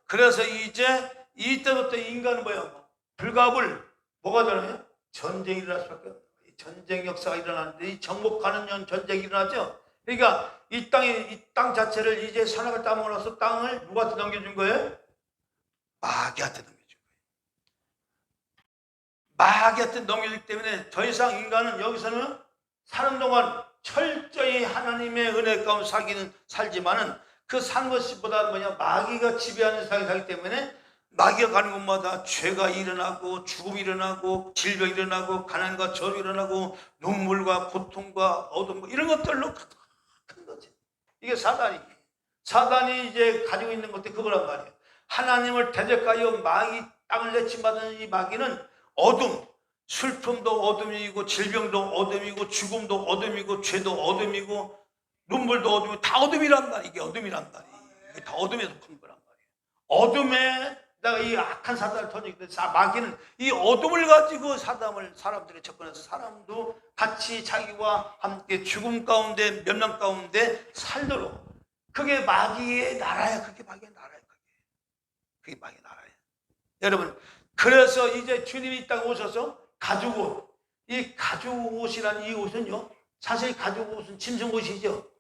그래서 이제 이때부터 인간은 뭐예요? 불가불 뭐가 되나요? 전쟁이 일어날 수밖에 없어요. 전쟁 역사가 일어나는데, 이 정복하는 전쟁이 일어나죠. 그러니까 이 땅 자체를 이제 사나가 따먹어서 땅을 누구한테 넘겨준 거예요? 마귀한테 넘겨준 거예요. 마귀한테 넘겨주기 때문에 더 이상 인간은 여기서는 사는 동안 철저히 하나님의 은혜 가운데 살지만은 그 사는 것보다 마귀가 지배하는 세상에 살기 때문에, 마귀가 가는 곳마다 죄가 일어나고 죽음이 일어나고 질병이 일어나고 가난과 저주가 일어나고 눈물과 고통과 어둠 이런 것들로 큰 거지. 이게 사단이 이제 가지고 있는 것도 그거란 말이에요. 하나님을 대적하여 마귀 땅을 내침받은 이 마귀는 어둠, 슬픔도 어둠이고 질병도 어둠이고 죽음도 어둠이고 죄도 어둠이고 눈물도 어둠이고 다 어둠이란 말이에요. 이게 어둠이란 말이에요. 이게 다 어둠에 속한 거란 말이에요. 어둠에 내가 이 악한 사단을 던지기 때문에 마귀는 이 어둠을 가지고 사람들이 접근해서 사람도 같이 자기와 함께 죽음 가운데 멸망 가운데 살도록, 그게 마귀의 나라야. 그게 마귀의 나라야. 그게 마귀의 나라야. 여러분, 그래서 이제 주님이 이 땅에 오셔서 가죽옷, 이 가죽옷이라는 이 옷은요, 사실 가죽옷은 짐승옷이죠.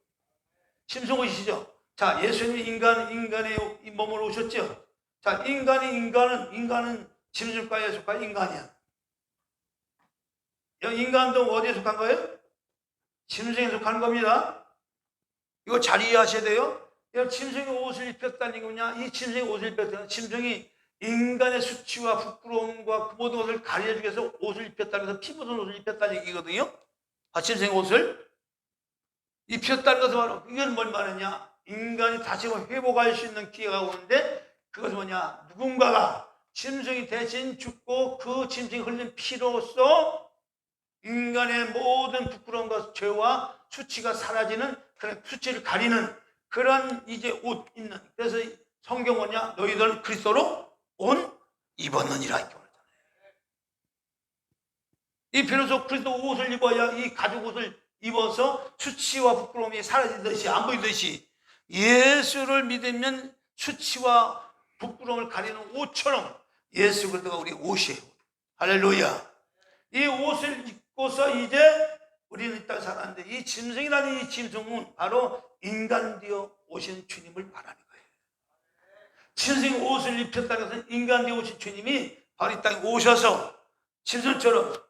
짐승옷이죠. 자, 예수님이 인간의 이 몸으로 오셨죠. 자, 인간은 짐승과에 속한 인간이야. 인간도 어디에 속한 거예요? 짐승에 속한 겁니다. 이거 잘 이해하셔야 돼요. 짐승이 옷을 입혔다는 게 뭐냐? 이 짐승이 옷을 입혔다는, 짐승이 인간의 수치와 부끄러움과 그 모든 것을 가려주기 위해서 옷을 입혔다는 것은, 피 묻은 옷을 입혔다는 얘기거든요. 짐승의 옷을 입혔다는 것은 바로, 이건 뭘 말하냐? 인간이 다시 회복할 수 있는 기회가 오는데, 그것은 뭐냐? 누군가가 짐승이 대신 죽고 그 짐승이 흘린 피로써 인간의 모든 부끄러움과 죄와 수치가 사라지는, 그런 수치를 가리는 그런 이제 옷 입는. 그래서 성경 뭐냐? 너희들은 그리스도로 옷 입었느니라 이렇게 말하잖아요. 이 비로소 그리스도 옷을 입어야, 이 가죽 옷을 입어서 수치와 부끄러움이 사라지듯이, 안 보이듯이, 예수를 믿으면 수치와 부끄러움을 가리는 옷처럼 예수 그리스도가 우리 옷이에요. 할렐루야. 이 옷을 입고서 이제 우리는 이 땅에 살았는데, 이 짐승이라는 이 짐승은 바로 인간 되어 오신 주님을 말하는 거예요. 짐승이 옷을 입혔다는 것은 인간 되어 오신 주님이 바로 이 땅에 오셔서 짐승처럼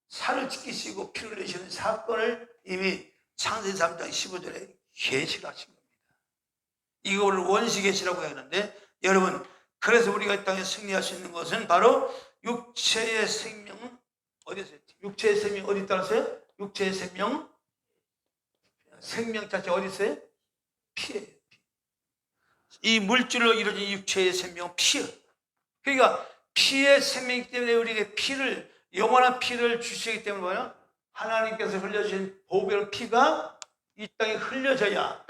살을 찢기시고 피를 내시는 사건을 이미 창세기 3장 15절에 계시하신 겁니다. 이걸 원시계시라고 하는데, 여러분, 그래서 우리가 이 땅에 승리할 수 있는 것은 바로 육체의 생명은 어디서, 육체의 생명이 어디 있다고요? 육체의 생명 자체 어디 있어요? 피예요. 이 물질로 이루어진 육체의 생명은 피예요. 그러니까 피의 생명이기 때문에 우리에게 영원한 피를 주시기 때문에 뭐예요? 하나님께서 흘려주신 보배의 피가 이 땅에 흘려져야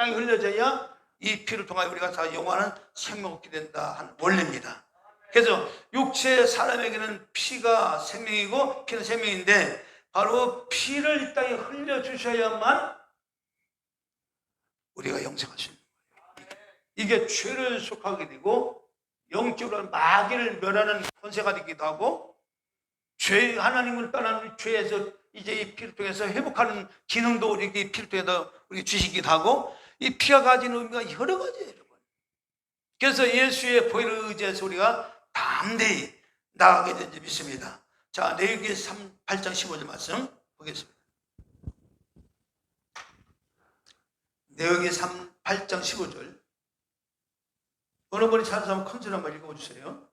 이 피를 통하여 우리가 다 영원한 생명을 얻게 된다 하는 원리입니다. 그래서 육체의 사람에게는 피가 생명이고 피는 생명인데, 바로 피를 이 땅에 흘려주셔야만 우리가 영생할 수 있는 거예요. 이게 죄를 속하게 되고 영적으로 마귀를 멸하는 권세가 되기도 하고, 하나님을 떠나는 죄에서 이제 이 피를 통해서 회복하는 기능도 우리에게 피를 통해서 우리에게 주시기도 하고, 이 피가 가진 의미가 여러 가지예요, 여러분. 그래서 예수의 보혈을 의지해서 우리가 담대히 나아가게 된 줄 믿습니다. 자, 레위기 8장 15절 말씀 보겠습니다. 레위기 8장 15절. 어느 분이 찾아서 한번 큰 소리 한번 읽어주세요.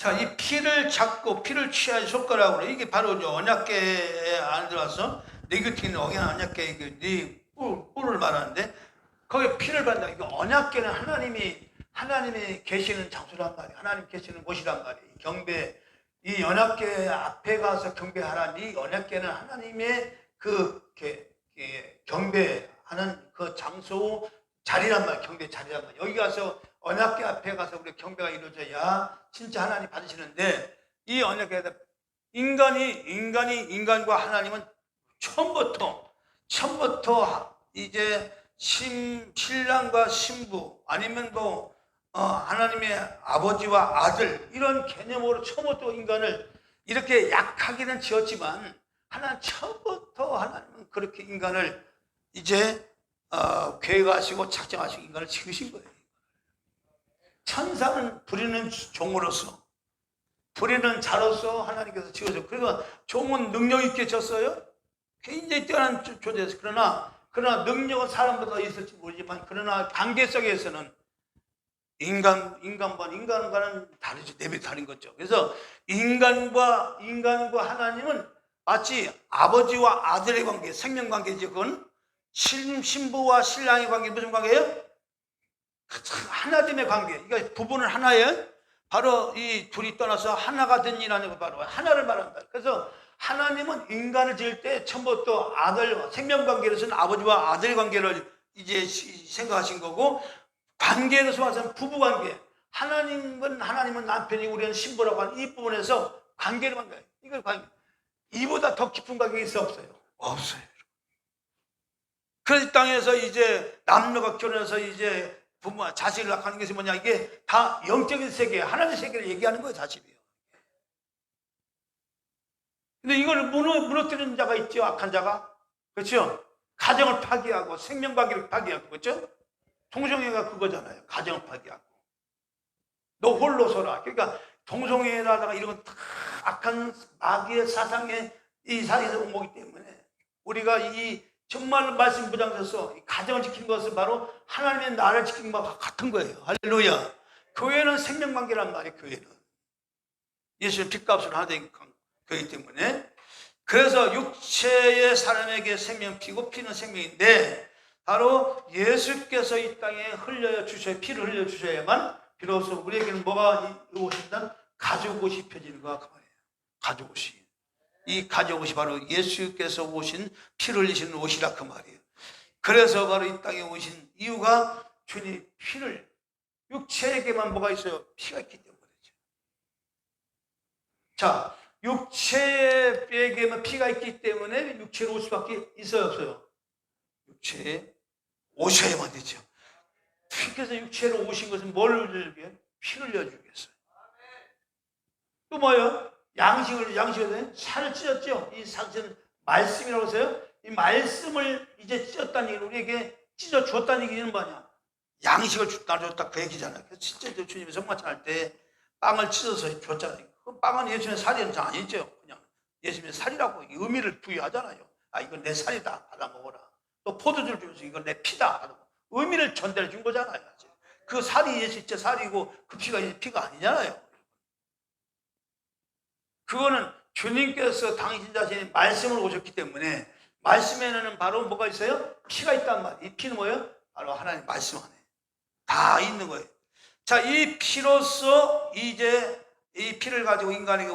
자, 이 피를 잡고 피를 취하지 손가락으로, 이게 바로 언약궤에 안에 들어와서 네거티는 억양 언약궤 네 뿔을 말하는데, 거기 피를 받는다. 이거 언약궤는 하나님이 계시는 장소란 말이에요. 하나님 계시는 곳이란 말이에요. 경배, 이 언약궤 앞에 가서 경배하라. 이 언약궤는 하나님의 경배하는 그 장소 자리란 말이에요. 경배 자리란 말이에요. 여기 가서 언약궤 앞에 가서 우리 경배가 이루어져야 진짜 하나님 받으시는데, 이 언약궤에다 인간과 하나님은 처음부터 이제 신랑과 신부 아니면 하나님의 아버지와 아들, 이런 개념으로 처음부터 인간을 이렇게 약하게는 지었지만, 처음부터 하나님은 그렇게 인간을 이제 계획하시고 작정하시고 인간을 지으신 거예요. 천사는 부리는 종으로서, 부리는 자로서 하나님께서 지으셨어요. 그러니까 종은 능력 있게 졌어요. 굉장히 뛰어난 존재였어요. 그러나 능력은 사람보다 있을지 모르지만, 그러나 관계 속에서는 인간과는 다르죠. 레벨이 다른 거죠. 그래서 인간과 하나님은 마치 아버지와 아들의 관계, 생명 관계죠. 그건 신부와 신랑의 관계, 무슨 관계예요? 하나됨의 관계. 그러니까 부부는 하나예요. 바로 이 둘이 떠나서 하나가 된 이라는 거, 바로 하나를 말한다. 그래서 하나님은 인간을 지을 때 처음부터 생명 관계로서는 아버지와 아들의 관계를 이제 생각하신 거고, 관계로서 봐서는 부부 관계. 하나님은 남편이고 우리는 신부라고 하는 이 부분에서 관계를 만들어요. 이걸 관계. 이보다 더 깊은 관계가 있어 없어요? 없어요. 그래서 이 땅에서 이제 남녀가 결혼해서 이제 부모와 자식을 낳는 것이 뭐냐, 이게 다 영적인 세계, 하나님의 세계를 얘기하는 거예요, 자식이요. 근데 이걸 무너뜨리는 자가 있죠, 악한 자가. 그렇죠? 가정을 파괴하고 생명관계를 파괴하고, 그렇죠? 동성애가 그거잖아요. 가정을 파괴하고. 너 홀로 서라. 그러니까 동성애라다가 이런 다 악한 마귀의 사상의 이 사상에서 온 거기 때문에, 우리가 이 정말 말씀 무장서서 가정을 지키는 것은 바로 하나님의 나라를 지키는 것과 같은 거예요. 할렐루야. 교회는 생명관계란 말이에요. 교회는 예수의 핏값을 하는 거기 때문에. 그래서 육체의 사람에게 생명 피고, 피는 생명인데, 바로 예수께서 이 땅에 피를 흘려주셔야만 비로소 우리에게는 뭐가 오신다는 가죽옷이 펴지는 거야, 그 말이에요. 가죽옷이. 이 가죽옷이 바로 예수께서 오신 피를 흘리시는 옷이라, 그 말이에요. 그래서 바로 이 땅에 오신 이유가 주님 피를, 육체에게만 뭐가 있어요? 피가 있기 때문이죠. 자, 육체에게만 피가 있기 때문에 육체로 올 수밖에 있어요, 없어요? 육체에 오셔야만 되죠. 피께서 육체로 오신 것은 뭘 흘려주기 위해? 피를 흘려주겠어요. 또 뭐예요? 양식을 살을 찢었죠. 이 사실은 말씀이라고 해서요. 이 말씀을 이제 찢었다는 얘기는, 우리에게 찢어 줬다는 얘기는 뭐냐? 양식을 줬다 그 얘기잖아요. 그래서 진짜 주님이 성만찬할 때 빵을 찢어서 줬잖아요. 그 빵은 예수님의 살이 아니죠. 그냥 예수님의 살이라고 의미를 부여하잖아요. 아, 이건 내 살이다, 받아 먹어라. 또 포도주를 주면서 이건 내 피다, 받아 먹어라. 의미를 전달해 준 거잖아요. 그 살이 예수 진짜 살이고 그 피가 피가 아니잖아요. 그거는 주님께서 당신 자신이 말씀을 오셨기 때문에, 말씀에는 바로 뭐가 있어요? 피가 있단 말이에요. 이 피는 뭐예요? 바로 하나님 말씀 안에 다 있는 거예요. 자, 이 피로서 이제 이 피를 가지고 인간에게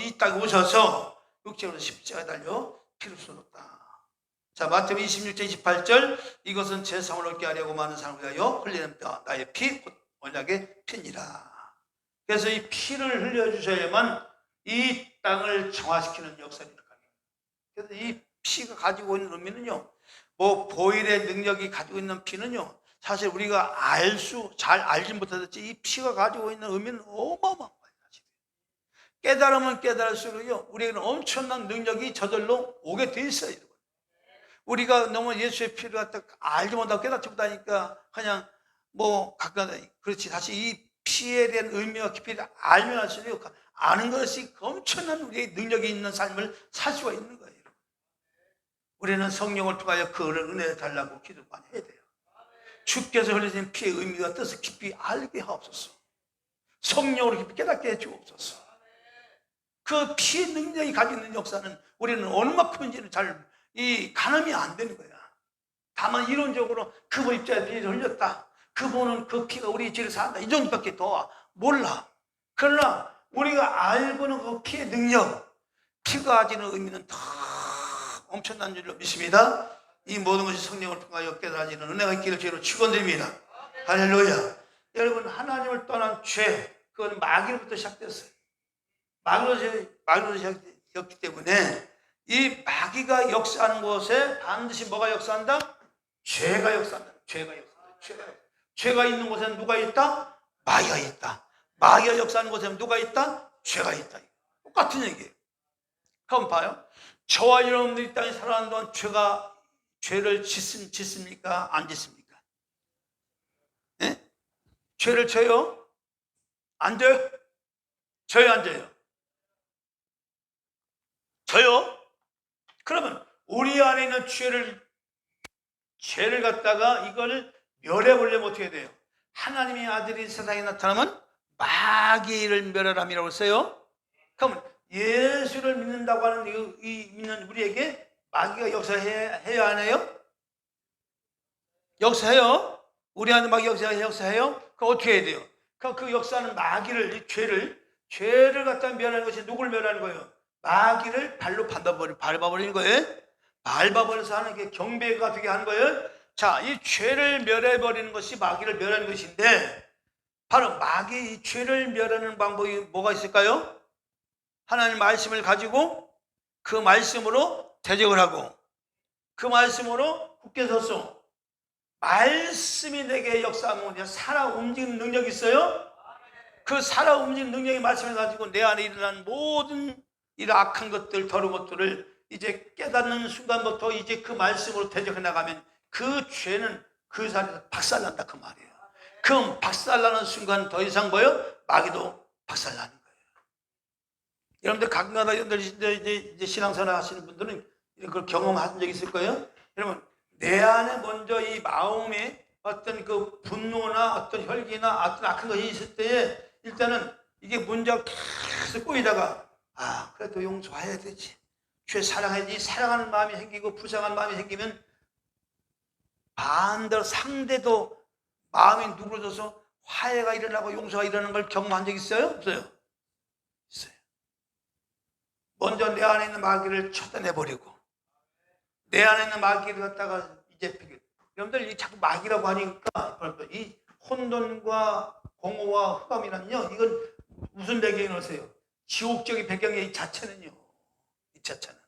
이 땅에 오셔서 육체로 십자가에 달려 피를 쏟았다. 자, 마태복음 26절 28절, 이것은 제 상을 얻게 하려고 많은 사람을 위하여 흘리는 나의 피, 곧 언약의 피니라. 그래서 이 피를 흘려주셔야만 이 땅을 정화시키는 역사를 일어나요. 그래서 이 피가 가지고 있는 의미는요, 보일의 능력이 가지고 있는 피는요, 사실 우리가 잘 알지 못하겠지, 이 피가 가지고 있는 의미는 어마어마한 거예요. 깨달으면 깨달을수록요, 우리에게는 엄청난 능력이 저절로 오게 돼 있어요. 우리가 너무 예수의 피를 갖다 알지 못하고 깨닫지 못하니까 그냥 가까이, 그렇지. 사실 이 피에 대한 의미와 깊이를 알면 할수록 아는 것이 엄청난 우리의 능력이 있는 삶을 살 수가 있는 거예요. 우리는 성령을 통하여 그 은혜를 달라고 기도 많이 해야 돼요. 주께서 흘리신 피의 의미와 뜻을 깊이 알게 하옵소서. 성령으로 깊이 깨닫게 해주옵소서. 그 피의 능력이 가지고 있는 역사는 우리는 얼마큼인지는 잘 가늠이 안 되는 거야. 다만 이론적으로 그분 입자에 피를 흘렸다, 그분은 그 피가 우리 죄를 사한다, 이 정도밖에 더 몰라. 그러나 우리가 알고는 그 피의 능력, 피가 가지는 의미는 더 엄청난 줄로 믿습니다. 이 모든 것이 성령을 통하여 깨달아지는 은혜가 있기를 주로 축원드립니다. 할렐루야. 여러분, 하나님을 떠난 죄, 그건 마귀로부터 시작됐어요. 마귀로 시작됐기 때문에 이 마귀가 역사하는 곳에 반드시 뭐가 역사한다? 죄가 역사한다. 죄가 있는 곳에는 누가 있다? 마귀가 있다. 마귀가 역사하는 곳에는 누가 있다? 죄가 있다. 똑같은 얘기예요. 그럼 봐요. 저와 여러분들이 땅에 살아가는 동안 죄를 짓습니까? 안 짓습니까? 네? 죄를 져요? 안 져요? 져요, 안 져요? 저요? 그러면 우리 안에 있는 죄를 갖다가 이거를 멸해보려면 어떻게 돼요? 하나님의 아들이 세상에 나타나면 마귀를 멸하람이라고 했어요. 그러면 예수를 믿는다고 하는 믿는 우리에게 마귀가 역사해야 안 해요? 역사해요. 우리 안에 마귀 역사해요. 그럼 어떻게 해야 돼요? 그 역사하는 마귀를, 이 죄를 갖다 멸하는 것이 누굴 멸하는 거예요? 마귀를 발로 밟아버리는 거예요. 밟아버려서 하는 게 경배가 되게 하는 거예요. 자, 이 죄를 멸해버리는 것이 마귀를 멸하는 것인데, 바로 마귀 이 죄를 멸하는 방법이 뭐가 있을까요? 하나님 말씀을 가지고 그 말씀으로 대적을 하고, 그 말씀으로 굳게 서서, 말씀이 내게 역사하면 살아 움직이는 능력이 있어요. 그 살아 움직이는 능력의 말씀을 가지고 내 안에 일어난 모든 이런 악한 것들, 더러운 것들을 이제 깨닫는 순간부터 이제 그 말씀으로 대적해 나가면 그 죄는 그 자리에서 박살난다, 그 말이에요. 그럼 박살나는 순간 더 이상 뭐예요? 마귀도 박살나는 거예요. 여러분들 가끔가다 여러분들 이제 신앙생활 하시는 분들은 이런 걸 경험하신 적이 있을 거예요. 여러분, 내 안에 먼저 이 마음에 어떤 그 분노나 어떤 혈기나 어떤 악한 것이 있을 때에 일단은 이게 문제가 계속 꼬이다가, 그래도 용서해야 되지, 죄 사랑해야지, 사랑하는 마음이 생기고 불쌍한 마음이 생기면 반대로 상대도 마음이 누그러져서 화해가 일어나고 용서가 일어나는 걸 경험한 적 있어요? 없어요? 있어요. 먼저 내 안에 있는 마귀를 쫓아내버리고, 내 안에 있는 마귀를 갖다가 이제 여러분들 자꾸 마귀라고 하니까 이 혼돈과 공허와 흑암이란요, 이건 무슨 배경이 오세요? 지옥적인 배경의 이 자체는요, 이 자체는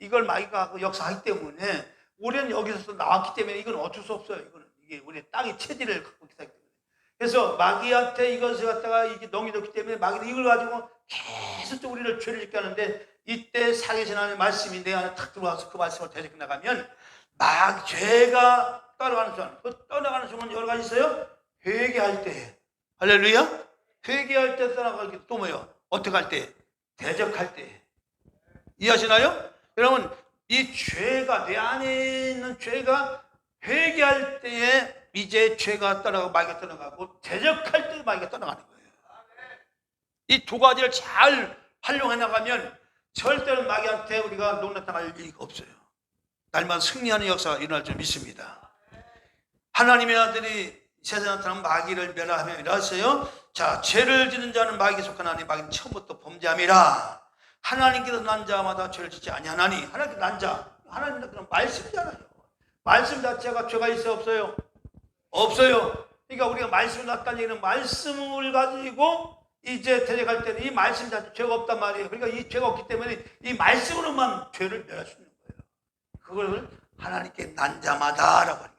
이걸 마귀가 역사하기 때문에 우리는 여기서 나왔기 때문에 이건 어쩔 수 없어요. 이게 우리 땅의 체질을 갖고 있기 때문에. 그래서 마귀한테 이것을 갖다가 이게 넘겨줬기 때문에 마귀는 이걸 가지고 계속 또 우리를 죄를 짓게 하는데, 이때 살아계신 하나님의 말씀이 내 안에 탁 들어와서 그 말씀을 대적해 나가면 죄가 떠나가는 순간, 그 떠나가는 순간 여러 가지 있어요. 회개할 때, 할렐루야, 회개할 때 떠나가기, 또 뭐요? 어떻게 할 때? 대적할 때. 이해하시나요? 여러분, 이 죄가, 내 안에 있는 죄가 회개할 때에 이제 죄가 떠나가고 마귀가 떠나가고, 대적할 때 마귀가 떠나가는 거예요. 이 두 가지를 잘 활용해 나가면 절대로 마귀한테 우리가 농락당할 일이 없어요. 날마다 승리하는 역사가 일어날 줄 믿습니다. 하나님의 아들이 세상에 나타난 마귀를 멸하며 이랬어요. 자, 죄를 짓는 자는 마귀에 속한 하나님, 마귀는 처음부터 범죄함이라. 하나님께서 난 자마다 죄를 짓지 아니하나니. 하나님께서 난 자, 하나님은 그런 말씀이잖아요. 말씀 자체가 죄가 있어요, 없어요? 없어요. 그러니까 우리가 말씀을 놨다는 얘기는 말씀을 가지고 이제 대적할 때는 이 말씀 자체 죄가 없단 말이에요. 그러니까 이 죄가 없기 때문에 이 말씀으로만 죄를 멸할 수 있는 거예요. 그걸 하나님께 난 자마다라고 하는 거예요.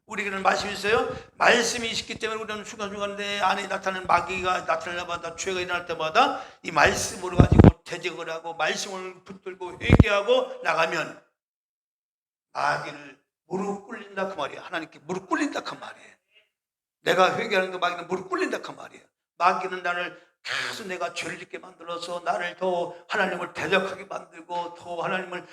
우리에게는 말씀이 있어요. 말씀이 있기 때문에 우리는 순간순간 내 안에 나타나는 마귀가 나타날 때마다, 죄가 일어날 때마다 이 말씀으로 가지고 대적을 하고 말씀을 붙들고 회개하고 나가면 마귀를 무릎 꿇린다 그 말이에요. 하나님께 무릎 꿇린다 그 말이에요. 내가 회개하는 거 마귀는 무릎 꿇린다 그 말이에요. 마귀는 나를 계속 내가 죄를 짓게 만들어서 나를 더 하나님을 대적하게 만들고, 더 하나님을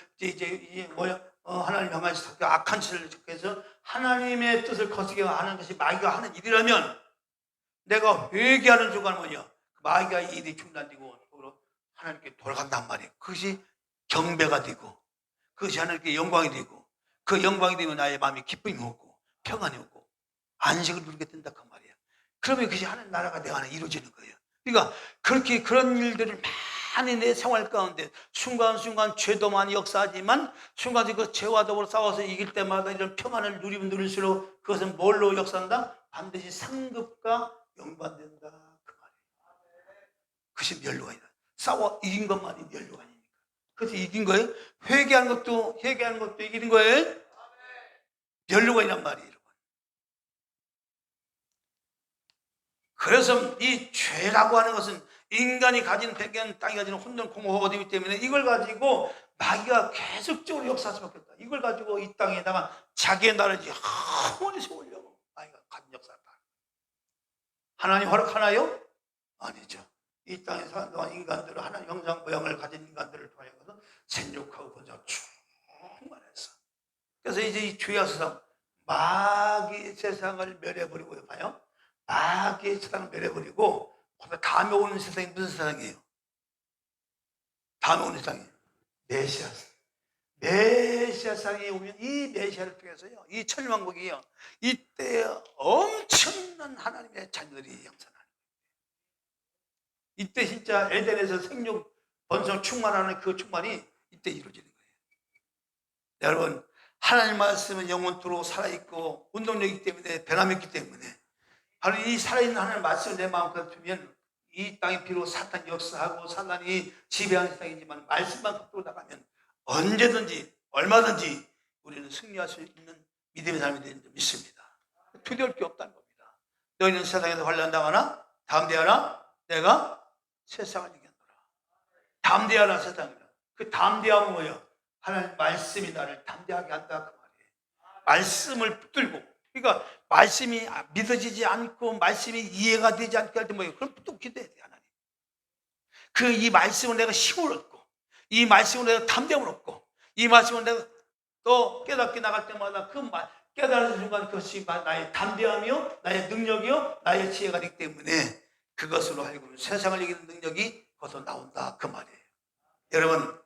하나님 향해서 악한 짓을 해서 하나님의 뜻을 거스게 하는 것이 마귀가 하는 일이라면, 내가 회개하는 순간 뭐냐? 마귀가 일이 중단되고 하나님께 돌아간단 말이에요. 그것이 경배가 되고 그것이 하나님께 영광이 되고 그 영광이 되면 나의 마음이 기쁨이 오고 평안이 오고 안식을 누리게 된다 그 말이에요. 그러면 그것이 하나님 나라가 내 안에 이루어지는 거예요. 그러니까 그렇게 그런 일들을 많이 내 생활 가운데 순간순간 죄도 많이 역사하지만 순간적으로 그 죄와 더불어 싸워서 이길 때마다 이런 평안을 누리면 누릴수록 그것은 뭘로 역사한다? 반드시 상급과 영반된다 그 말이에요. 그것이 멸류관이다. 싸워 이긴 것만이 멸류관이니까. 그래서 이긴 거예요. 회개하는 것도 이기는 거예요. 멸류관이란 말이에요, 여러분. 그래서 이 죄라고 하는 것은 인간이 가진 배경, 땅이 가지는 혼돈, 공허가 되기 때문에 이걸 가지고 마귀가 계속적으로 역사할 수밖에 없다. 이걸 가지고 이 땅에다가 자기의 나라를 영원히 세우려고 마귀가 가진 역사를 한다. 하나님 허락하나요? 아니죠. 이 땅에 사는 동안 인간들은 하나님 형상 모양을 가진 인간들을 통해서 생육하고 번성하고 충만했어. 그래서 이제 이 죄와 세상, 마귀의 세상을 멸해버리고 봐요. 마귀의 세상을 멸해버리고 다음에 오는 세상이 무슨 세상이에요? 다음에 오는 세상이 메시아. 메시아 세상에 오면 이 메시아를 통해서요, 이 천년왕국이요, 이때 엄청난 하나님의 자녀들이 양산하는 거예요. 이때 진짜 에덴에서 생육, 번성, 충만하는 그 충만이 이때 이루어지는 거예요. 여러분, 하나님 말씀은 영원토록 살아있고 운동력이기 때문에 변함이 없기 때문에 바로 이 살아있는 하나님 말씀을 내 마음껏 두면 이 땅이 비록 사탄 역사하고 사탄이 지배하는 세상이지만 말씀만 갖고 나가면 언제든지 얼마든지 우리는 승리할 수 있는 믿음의 삶이 되는 줄 믿습니다. 두려울 게 없다는 겁니다. 너희는 세상에서 환난당하나 담대하라 내가 세상을 이겼노라. 담대하라 세상이라. 그 담대함은 뭐예요? 하나님 말씀이 나를 담대하게 한다 그 말이에요. 말씀을 붙들고, 그러니까 말씀이 믿어지지 않고 말씀이 이해가 되지 않게 할 때 뭐예요? 그럼 또 기도해야 돼. 하나님 이 말씀을 내가 힘을 얻고 이 말씀을 내가 담대함을 얻고 이 말씀을 내가 또 깨닫게 나갈 때마다 그 깨달은 순간 그것이 나의 담대함이요 나의 능력이요 나의 지혜가 되기 때문에 그것으로 하여금 세상을 이기는 능력이 거기서 나온다 그 말이에요. 여러분,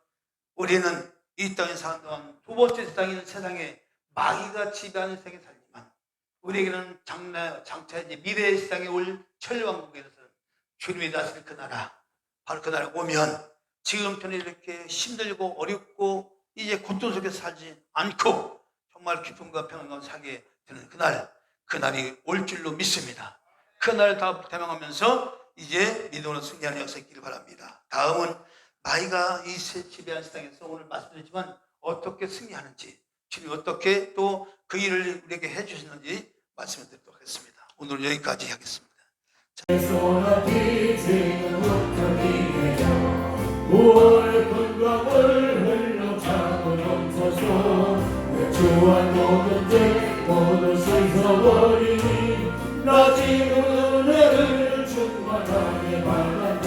우리는 이 땅에 사는 동안 두 번째 세상에 마귀가 지배하는 세상에 살지만 우리에게는 장차 이제 미래의 세상에 올 천년왕국에서 주님이 다스릴 그 나라, 바로 그 나라에 오면 지금처럼 이렇게 힘들고 어렵고 이제 고통 속에서 살지 않고 정말 기쁨과 평안과 살게 되는 그날이 올 줄로 믿습니다. 그날을 다 대망하면서 이제 믿음으로 승리하는 역사가 있기를 바랍니다. 다음은 마귀가 이 지배한 세상에서 오늘 말씀드렸지만 어떻게 승리하는지, 주님이 어떻게 또 그 일을 우리에게 해주시는지 말씀을 드리도록 하겠습니다. 오늘 여기까지 하겠습니다. 주와 모든 죄 모두 씻어버리니 낮은 은혜를 충만하게 받았네.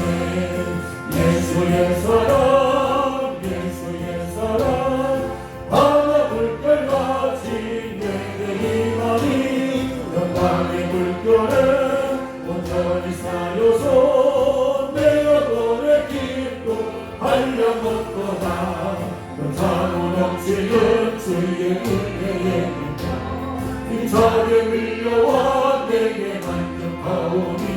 예수의 사랑 예수의 사랑 바다 물결같이 내게 임하니 영광의 물결에 온전히 쌓여서 내 영혼의 기쁨 한량 없도다. 자로 넘치는 주의 은혜에 힘차게 밀려와 내게 만족하오니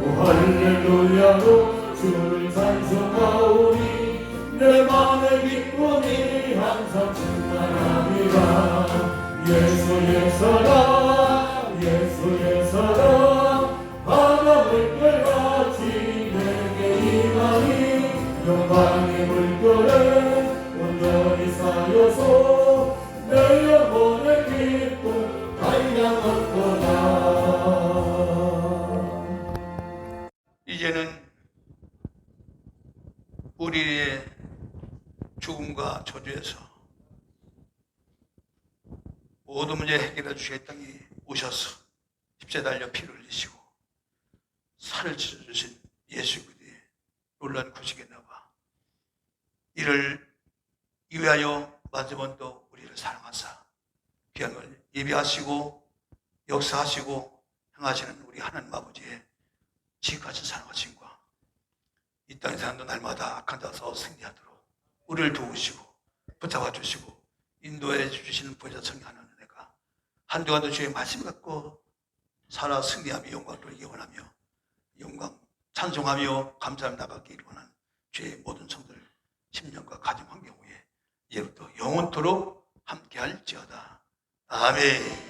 오 할렐루야로 주를 찬송하오니 내 맘의 기쁨이 항상 충만합니다. 예수의 사랑 예수의 사랑 바다 물결같이 내게 임하니 영광의 물결에 온전히 쌓여서 내 영혼의 기쁨 한량 없도다. 이제는 우리의 죽음과 저주에서 모든 문제 해결해 주시겠다니 오셔서 십자가에 달려 피를 흘리시고 살을 찢어주신 예수 그리스도의 놀라운 구속에 나와 이를 이외하여 마지막도 우리를 사랑하사 귀한 걸 예비하시고 역사하시고 행하시는 우리 하나님 아버지의 지극하신 사랑과 친구와 이 땅의 사람도 날마다 악한 자서 승리하도록 우리를 도우시고 붙잡아 주시고 인도해 주시는 보좌 성령하는 은혜가 한 주간도 주의 말씀 갖고 살아 승리하며 영광을 이원하며 영광 찬송하며 감사하며 나가기를 원하는 주의 모든 성들 10년과 가정 환경 후에 이제부터 영원토록 함께할지어다. 아멘.